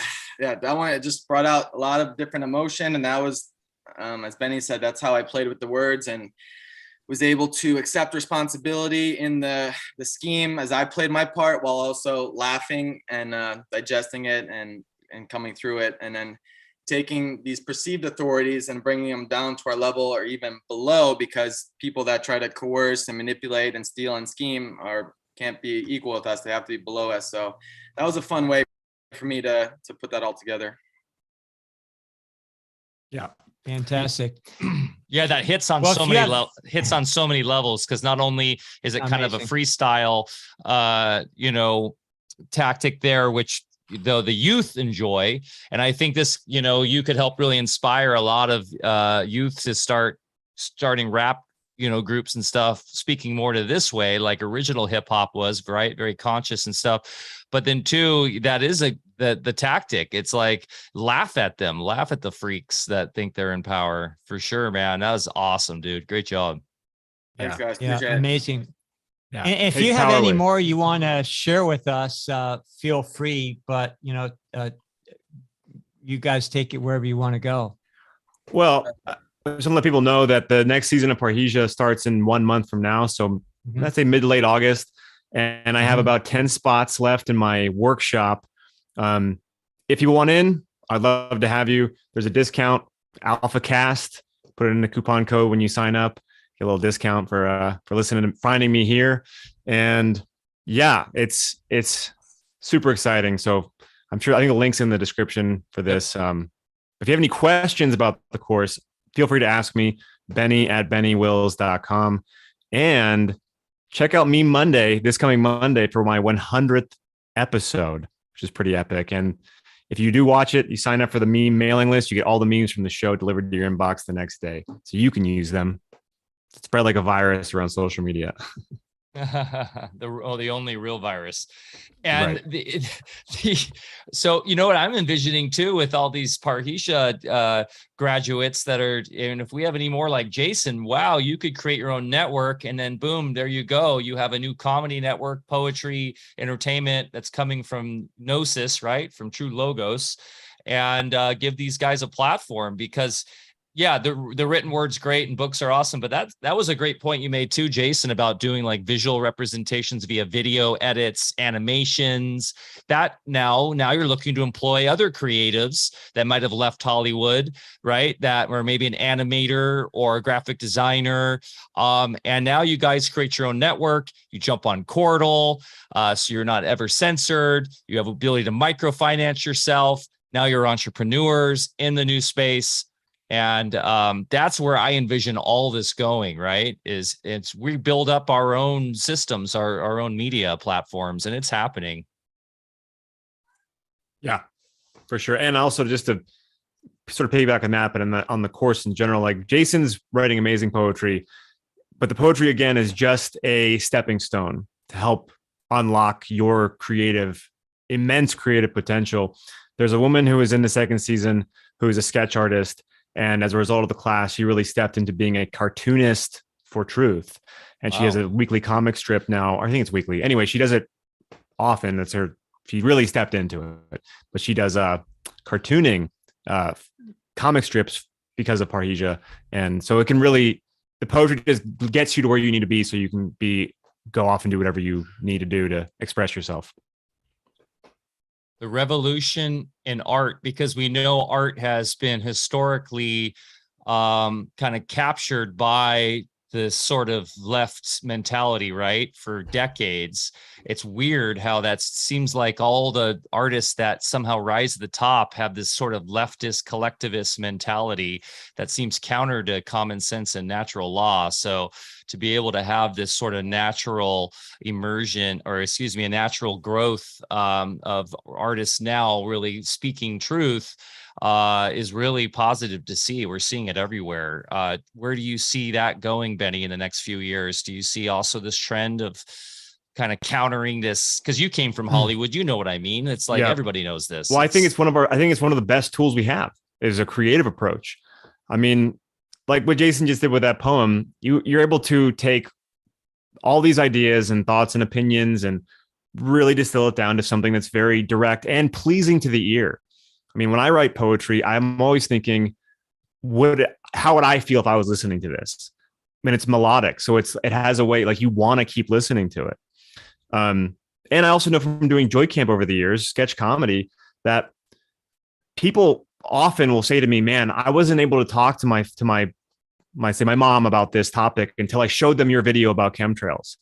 Speaker 4: one, it just brought out a lot of different emotion. And that was, as Benny said, that's how I played with the words and was able to accept responsibility in the scheme as I played my part, while also laughing and digesting it and coming through it. And then taking these perceived authorities and bringing them down to our level or even below, because people that try to coerce and manipulate and steal and scheme can't be equal with us. They have to be below us. So that was a fun way for me to put that all together.
Speaker 2: Yeah. Fantastic.
Speaker 1: Yeah, that hits on so many levels, because not only is it kind of a freestyle tactic there, which though the youth enjoy. And I think this, you could help really inspire a lot of youth to starting rap, groups and stuff, speaking more to this way, like original hip hop was, right? Very conscious and stuff. But then too, that is the tactic. It's like, laugh at them, laugh at the freaks that think they're in power. For sure, man. That was awesome, dude. Great job.
Speaker 4: Thanks, guys.
Speaker 2: Yeah,
Speaker 4: appreciate it.
Speaker 2: amazing.
Speaker 3: Yeah.
Speaker 2: And if you have any more you want to share with us, feel free. But you guys take it wherever you want to go.
Speaker 3: Well, I just want to let people know that the next season of Parrhesia starts in 1 month from now. So let's say mid to late August. And I have about 10 spots left in my workshop. If you want in, I'd love to have you. There's a discount, Alfacast. Put it in the coupon code when you sign up. Get a little discount for listening and finding me here. And yeah, it's super exciting. So I think the link's in the description for this. If you have any questions about the course, feel free to ask me, benny@bennywills.com. And check out Meme Monday, this coming Monday, for my 100th episode, which is pretty epic. And if you do watch it, you sign up for the meme mailing list, you get all the memes from the show delivered to your inbox the next day. So you can use them. Spread like a virus around social media.
Speaker 1: The only real virus. And
Speaker 3: Right.
Speaker 1: so you know what I'm envisioning too with all these Parrhesia graduates that are, and if we have any more like Jason, wow, you could create your own network, and then boom, there you go. You have a new comedy network, poetry, entertainment that's coming from Gnosis, right? From True Logos, and give these guys a platform, because yeah, the written word's great and books are awesome, but that was a great point you made too, Jason, about doing like visual representations via video edits, animations. That now you're looking to employ other creatives that might have left Hollywood, right? That or maybe an animator or a graphic designer. And now you guys create your own network. You jump on Chordle, so you're not ever censored. You have ability to microfinance yourself. Now you're entrepreneurs in the new space. And that's where I envision all this going, right? We build up our own systems, our own media platforms, and it's happening.
Speaker 3: Yeah, for sure. And also just to sort of piggyback on that, but on the course in general, like Jason's writing amazing poetry, but the poetry again is just a stepping stone to help unlock your immense creative potential. There's a woman who is in the second season who is a sketch artist. And as a result of the class, she really stepped into being a cartoonist for truth. And she has a weekly comic strip now. I think it's weekly. Anyway, she does it often. She really stepped into it. But she does cartooning comic strips because of Parrhesia. And so the poetry just gets you to where you need to be so you can go off and do whatever you need to do to express yourself.
Speaker 1: The revolution in art, because we know art has been historically kind of captured by this sort of left mentality, right? For decades. It's weird how that seems like all the artists that somehow rise to the top have this sort of leftist collectivist mentality that seems counter to common sense and natural law. So to be able to have this sort of natural immersion, or excuse me, a natural growth of artists now really speaking truth is really positive to see. We're seeing it everywhere. Where do you see that going, Benny, in the next few years? Do you see also this trend of kind of countering this? Because you came from Hollywood, you know what I mean. It's like everybody knows this.
Speaker 3: Well, I think it's one of the best tools we have is a creative approach. I mean, like what Jason just did with that poem, you're able to take all these ideas and thoughts and opinions and really distill it down to something that's very direct and pleasing to the ear. I mean, when I write poetry, I'm always thinking, how would I feel if I was listening to this? I mean, it's melodic, so it has a way, like, you want to keep listening to it. And I also know from doing Joy Camp over the years, sketch comedy, that people often will say to me, "Man, I wasn't able to talk to my mom about this topic until I showed them your video about chemtrails,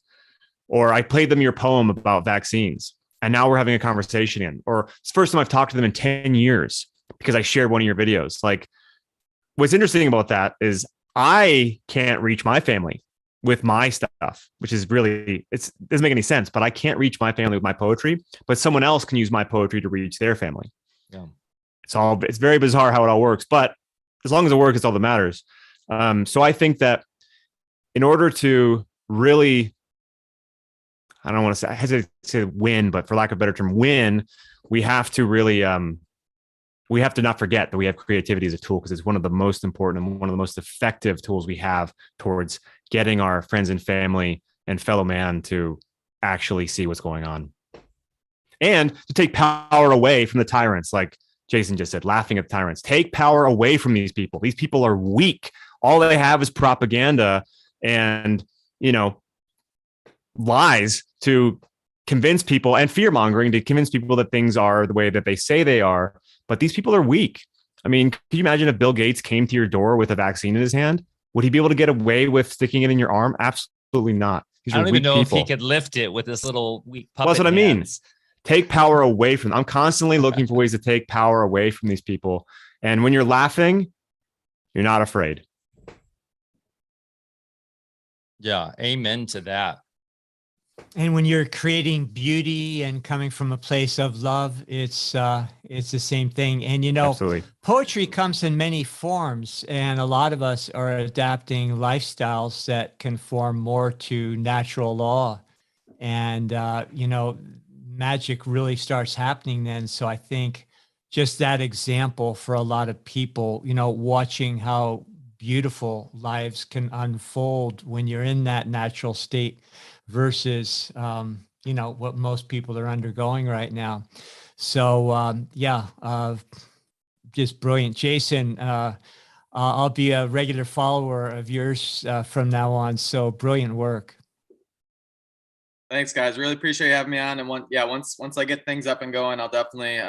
Speaker 3: or I played them your poem about vaccines, and now we're having a conversation again." Or it's the first time I've talked to them in 10 years because I shared one of your videos. Like, what's interesting about that is I can't reach my family with my stuff, which is really, it doesn't make any sense, but I can't reach my family with my poetry, but someone else can use my poetry to reach their family. Yeah. It's very bizarre how it all works, but as long as it works, it's all that matters. So I think that in order to really, I don't want to say, I hesitate to say win, but for lack of a better term, win, we have to really, we have to not forget that we have creativity as a tool, because it's one of the most important and one of the most effective tools we have towards getting our friends and family and fellow man to actually see what's going on. And to take power away from the tyrants, like Jason just said, laughing at the tyrants. Take power away from these people. These people are weak. All they have is propaganda and, lies to convince people, and fear mongering to convince people that things are the way that they say they are. But these people are weak. I mean, can you imagine if Bill Gates came to your door with a vaccine in his hand? Would he be able to get away with sticking it in your arm? Absolutely not.
Speaker 1: I don't even know if he could lift it with this little weak puppet.
Speaker 3: Well, that's what
Speaker 1: hands.
Speaker 3: I mean. Take power away from them. I'm constantly looking for ways to take power away from these people. And when you're laughing, you're not afraid.
Speaker 1: Yeah. Amen to that.
Speaker 2: And when you're creating beauty and coming from a place of love, it's the same thing. And
Speaker 3: Absolutely.
Speaker 2: poetry comes in many forms, and a lot of us are adapting lifestyles that conform more to natural law. And magic really starts happening then. So I think just that example for a lot of people, watching how beautiful lives can unfold when you're in that natural state versus what most people are undergoing right now. So just brilliant. Jason, I'll be a regular follower of yours from now on. So brilliant work.
Speaker 4: Thanks, guys. Really appreciate you having me on. And once I get things up and going, I'll definitely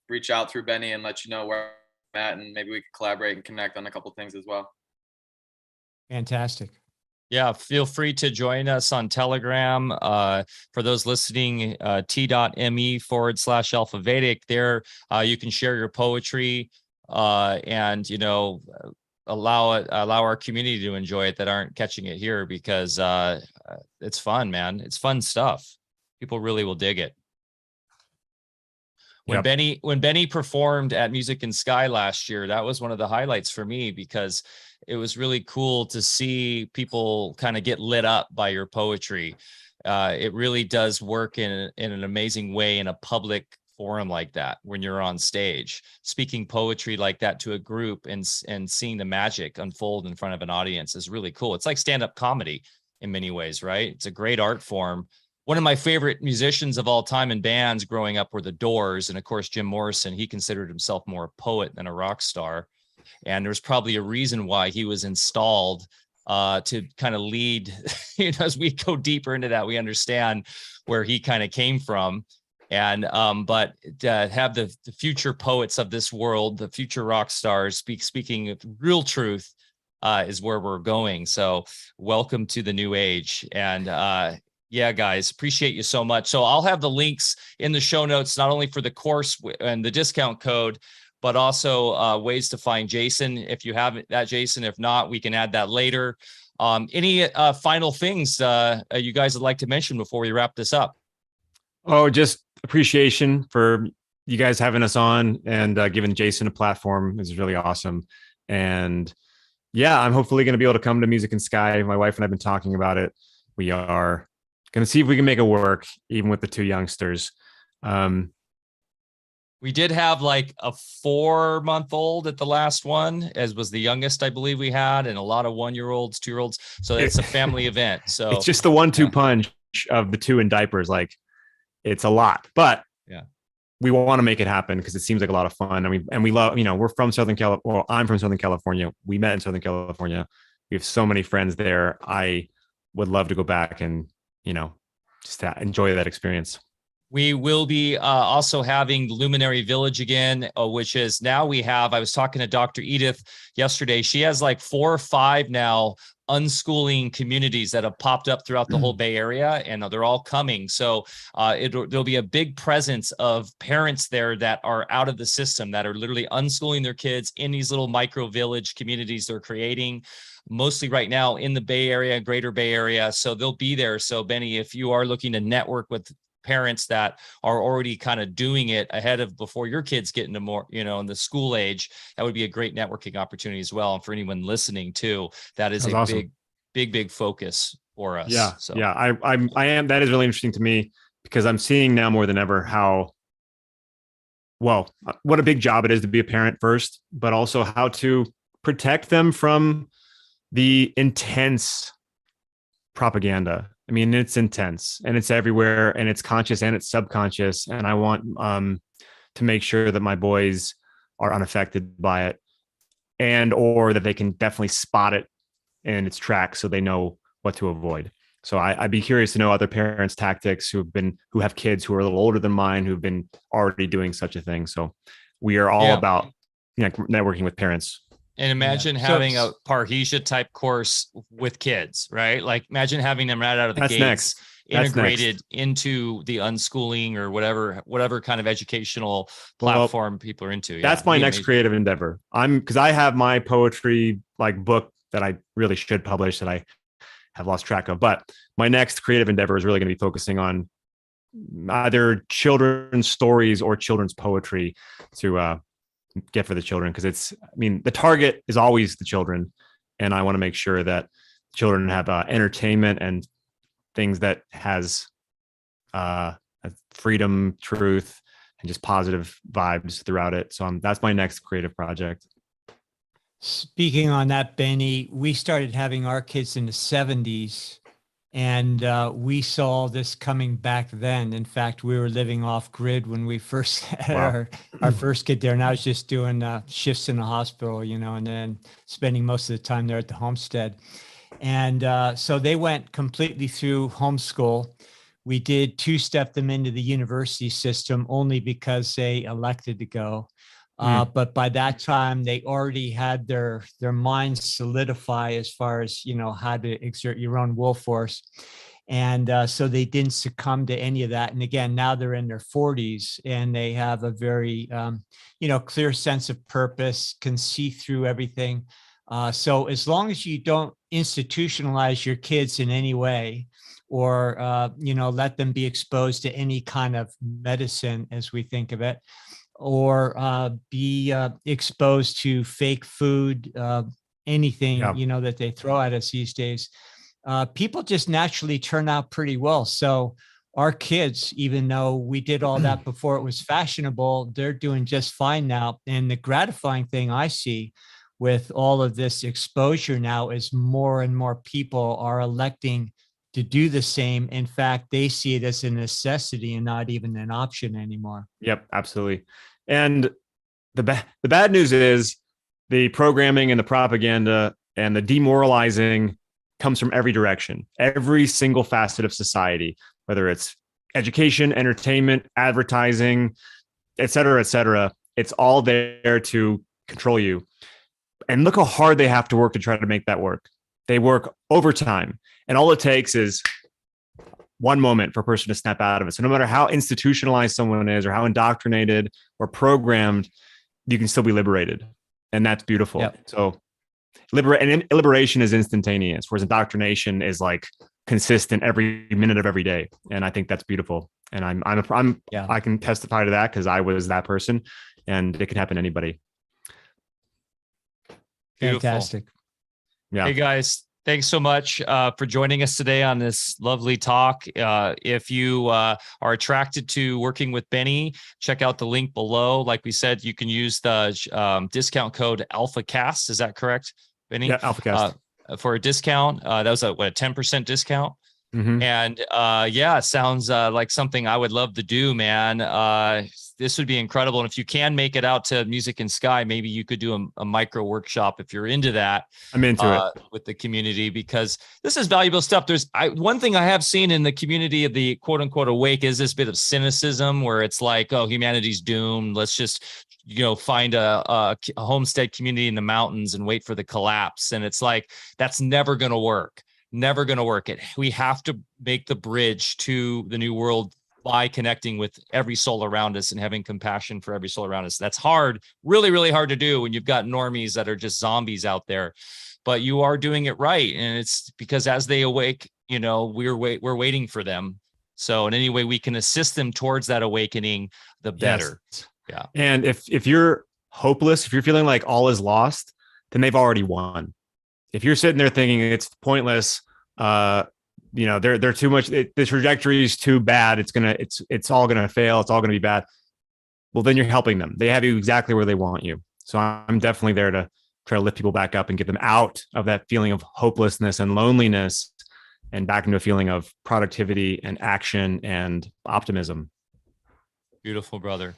Speaker 4: reach out through Benny and let you know where I'm at, and maybe we can collaborate and connect on a couple things as well.
Speaker 2: Fantastic.
Speaker 1: Yeah, feel free to join us on Telegram. For those listening, t.me/Alfa Vedic. There, you can share your poetry and allow our community to enjoy it that aren't catching it here, because it's fun, man. It's fun stuff. People really will dig it. When Benny performed at Music in Sky last year, that was one of the highlights for me, because it was really cool to see people kind of get lit up by your poetry. It really does work in an amazing way in a public forum like that, when you're on stage speaking poetry like that to a group and seeing the magic unfold in front of an audience is really cool. It's like stand-up comedy in many ways, right? It's a great art form. One of my favorite musicians of all time in bands growing up were the Doors. And of course, Jim Morrison, he considered himself more a poet than a rock star. And there's probably a reason why he was installed to kind of lead, as we go deeper into that, we understand where he kind of came from. And but have the future poets of this world, the future rock stars speaking real truth is where we're going. So welcome to the new age. And yeah, guys, appreciate you so much. So I'll have the links in the show notes, not only for the course and the discount code, but also ways to find Jason. If you have that, Jason, if not, we can add that later. Any final things you guys would like to mention before we wrap this up?
Speaker 3: Oh, just appreciation for you guys having us on and giving Jason a platform is really awesome. And yeah, I'm hopefully going to be able to come to Music in Sky. My wife and I have been talking about it. We are going to see if we can make it work, even with the two youngsters.
Speaker 1: We did have like a 4-month-old at the last one, as was the youngest, I believe we had, and a lot of 1-year-olds, 2-year-olds. So it's a family event. So
Speaker 3: it's just the 1-2 punch of the two in diapers. Like, it's a lot, but
Speaker 1: yeah,
Speaker 3: we want to make it happen because it seems like a lot of fun. We love, we're from Southern California. Well, I'm from Southern California. We met in Southern California. We have so many friends there. I would love to go back and, just enjoy that experience.
Speaker 1: We will be also having Luminary Village again, which is now I was talking to Dr. Edith yesterday. She has like 4 or 5 now unschooling communities that have popped up throughout the whole Bay Area, and they're all coming. So there'll be a big presence of parents there that are out of the system, that are literally unschooling their kids in these little micro village communities they're creating, mostly right now in the Bay Area, Greater Bay Area. So they'll be there. So Benny, if you are looking to network with parents that are already kind of doing it before your kids get into more, in the school age, that would be a great networking opportunity as well. And for anyone listening too, that is awesome. big focus for us.
Speaker 3: Yeah.
Speaker 1: So
Speaker 3: yeah, I am. That is really interesting to me, because I'm seeing now more than ever what a big job it is to be a parent first, but also how to protect them from the intense propaganda. I mean, it's intense and it's everywhere, and it's conscious and it's subconscious. And I want to make sure that my boys are unaffected by it, or that they can definitely spot it in its tracks so they know what to avoid. So I'd be curious to know other parents' tactics who have kids who are a little older than mine, who've been already doing such a thing. So we are all about networking with parents.
Speaker 1: And imagine having a Parrhesia type course with kids, right? Like imagine having them right out of the gates, integrated into the unschooling or whatever kind of educational platform people are into.
Speaker 3: That's my next creative endeavor. Because I have my poetry book that I really should publish, that I have lost track of. But my next creative endeavor is really going to be focusing on either children's stories or children's poetry to get for the children, because the target is always the children, and I want to make sure that children have entertainment and things that has freedom, truth, and just positive vibes throughout it. So that's my next creative project.
Speaker 2: Speaking on that, Benny, we started having our kids in the 70s, and we saw this coming back then. In fact, we were living off grid when we first had our first kid there, and I was just doing shifts in the hospital, and then spending most of the time there at the homestead. And so they went completely through homeschool. We did two-step them into the university system only because they elected to go. But by that time, they already had their minds solidify as far as, how to exert your own will force. And so they didn't succumb to any of that. And again, now they're in their 40s and they have a very, clear sense of purpose, can see through everything. So as long as you don't institutionalize your kids in any way, or, let them be exposed to any kind of medicine, as we think of it, or be exposed to fake food, anything, that they throw at us these days, people just naturally turn out pretty well. So our kids, even though we did all that before it was fashionable, they're doing just fine now. And the gratifying thing I see with all of this exposure now is more and more people are electing to do the same. In fact, they see it as a necessity and not even an option anymore.
Speaker 3: Yep, absolutely. And the bad news is the programming and the propaganda and the demoralizing comes from every direction, every single facet of society, whether it's education, entertainment, advertising, et cetera, et cetera. It's all there to control you. And look how hard they have to work to try to make that work. They work overtime. And all it takes is one moment for a person to snap out of it. So no matter how institutionalized someone is or how indoctrinated or programmed, you can still be liberated. And that's beautiful. Yep. So liberation is instantaneous, whereas indoctrination is like consistent every minute of every day. And I think that's beautiful. And I can testify to that because I was that person, and it can happen to anybody.
Speaker 1: Beautiful.
Speaker 2: Fantastic.
Speaker 3: Yeah.
Speaker 1: Hey guys, thanks so much for joining us today on this lovely talk. If you are attracted to working with Benny, check out the link below. Like we said, you can use the discount code Alfacast. Is that correct, Benny?
Speaker 3: Yeah, Alfacast.
Speaker 1: For a discount. That was a 10% discount.
Speaker 3: Mm-hmm.
Speaker 1: And it sounds like something I would love to do, man. This would be incredible. And if you can make it out to Music in Sky, maybe you could do a micro workshop if you're into that.
Speaker 3: I'm into it
Speaker 1: with the community, because this is valuable stuff. One thing I have seen in the community of the quote unquote awake is this bit of cynicism where it's like, oh, humanity's doomed. Let's just, find a homestead community in the mountains and wait for the collapse. And it's like, that's never going to work. Never going to work. We have to make the bridge to the new world by connecting with every soul around us and having compassion for every soul around us. That's hard, really, really hard to do when you've got normies that are just zombies out there, but you are doing it right. And it's because as they awake, we're waiting for them. So in any way we can assist them towards that awakening, the better.
Speaker 3: Yes.
Speaker 1: Yeah.
Speaker 3: And if you're hopeless, if you're feeling like all is lost, then they've already won. If you're sitting there thinking it's pointless, they're too much, the trajectory is too bad, it's all gonna fail, it's all gonna be bad, well, then you're helping them. They have you exactly where they want you. So I'm definitely there to try to lift people back up and get them out of that feeling of hopelessness and loneliness and back into a feeling of productivity and action and optimism.
Speaker 1: Beautiful, brother.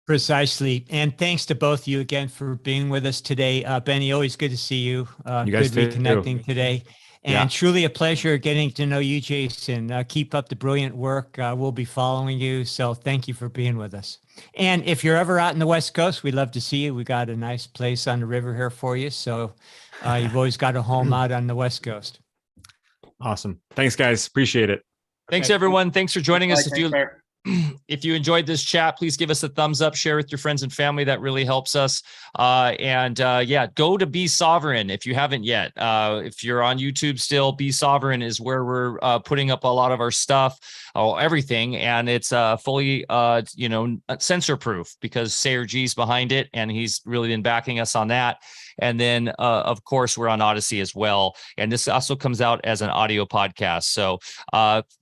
Speaker 2: Precisely. And thanks to both of you again for being with us today. Benny, always good to see you.
Speaker 3: You guys
Speaker 2: good reconnecting today. And truly a pleasure getting to know you, Jason. Keep up the brilliant work. We'll be following you. So thank you for being with us. And if you're ever out in the West Coast, we'd love to see you. We got a nice place on the river here for you. So you've always got a home out on the West Coast.
Speaker 3: Awesome. Thanks, guys. Appreciate it.
Speaker 1: Thanks, everyone. Thanks for joining us. if you enjoyed this chat, please give us a thumbs up, share with your friends and family. That really helps us. Yeah, go to Be Sovereign if you haven't yet. If you're on YouTube still, Be Sovereign is where we're putting up a lot of our stuff, everything. And it's fully, censor proof because Sayer G's behind it. And he's really been backing us on that. And then, of course, we're on Odyssey as well. And this also comes out as an audio podcast. So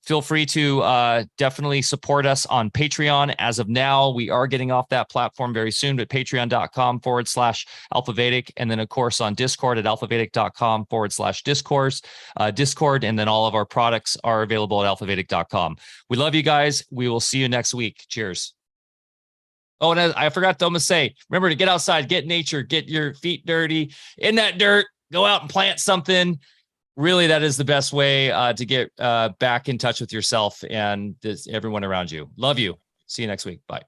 Speaker 1: feel free to definitely support us on Patreon. As of now, we are getting off that platform very soon, but patreon.com/Alfa Vedic. And then, of course, on Discord at alphavedic.com/Discord. And then all of our products are available at alphavedic.com. We love you guys. We will see you next week. Cheers. Oh, and I forgot to almost say, remember to get outside, get nature, get your feet dirty in that dirt, go out and plant something. Really, that is the best way to get back in touch with yourself and everyone around you. Love you. See you next week. Bye.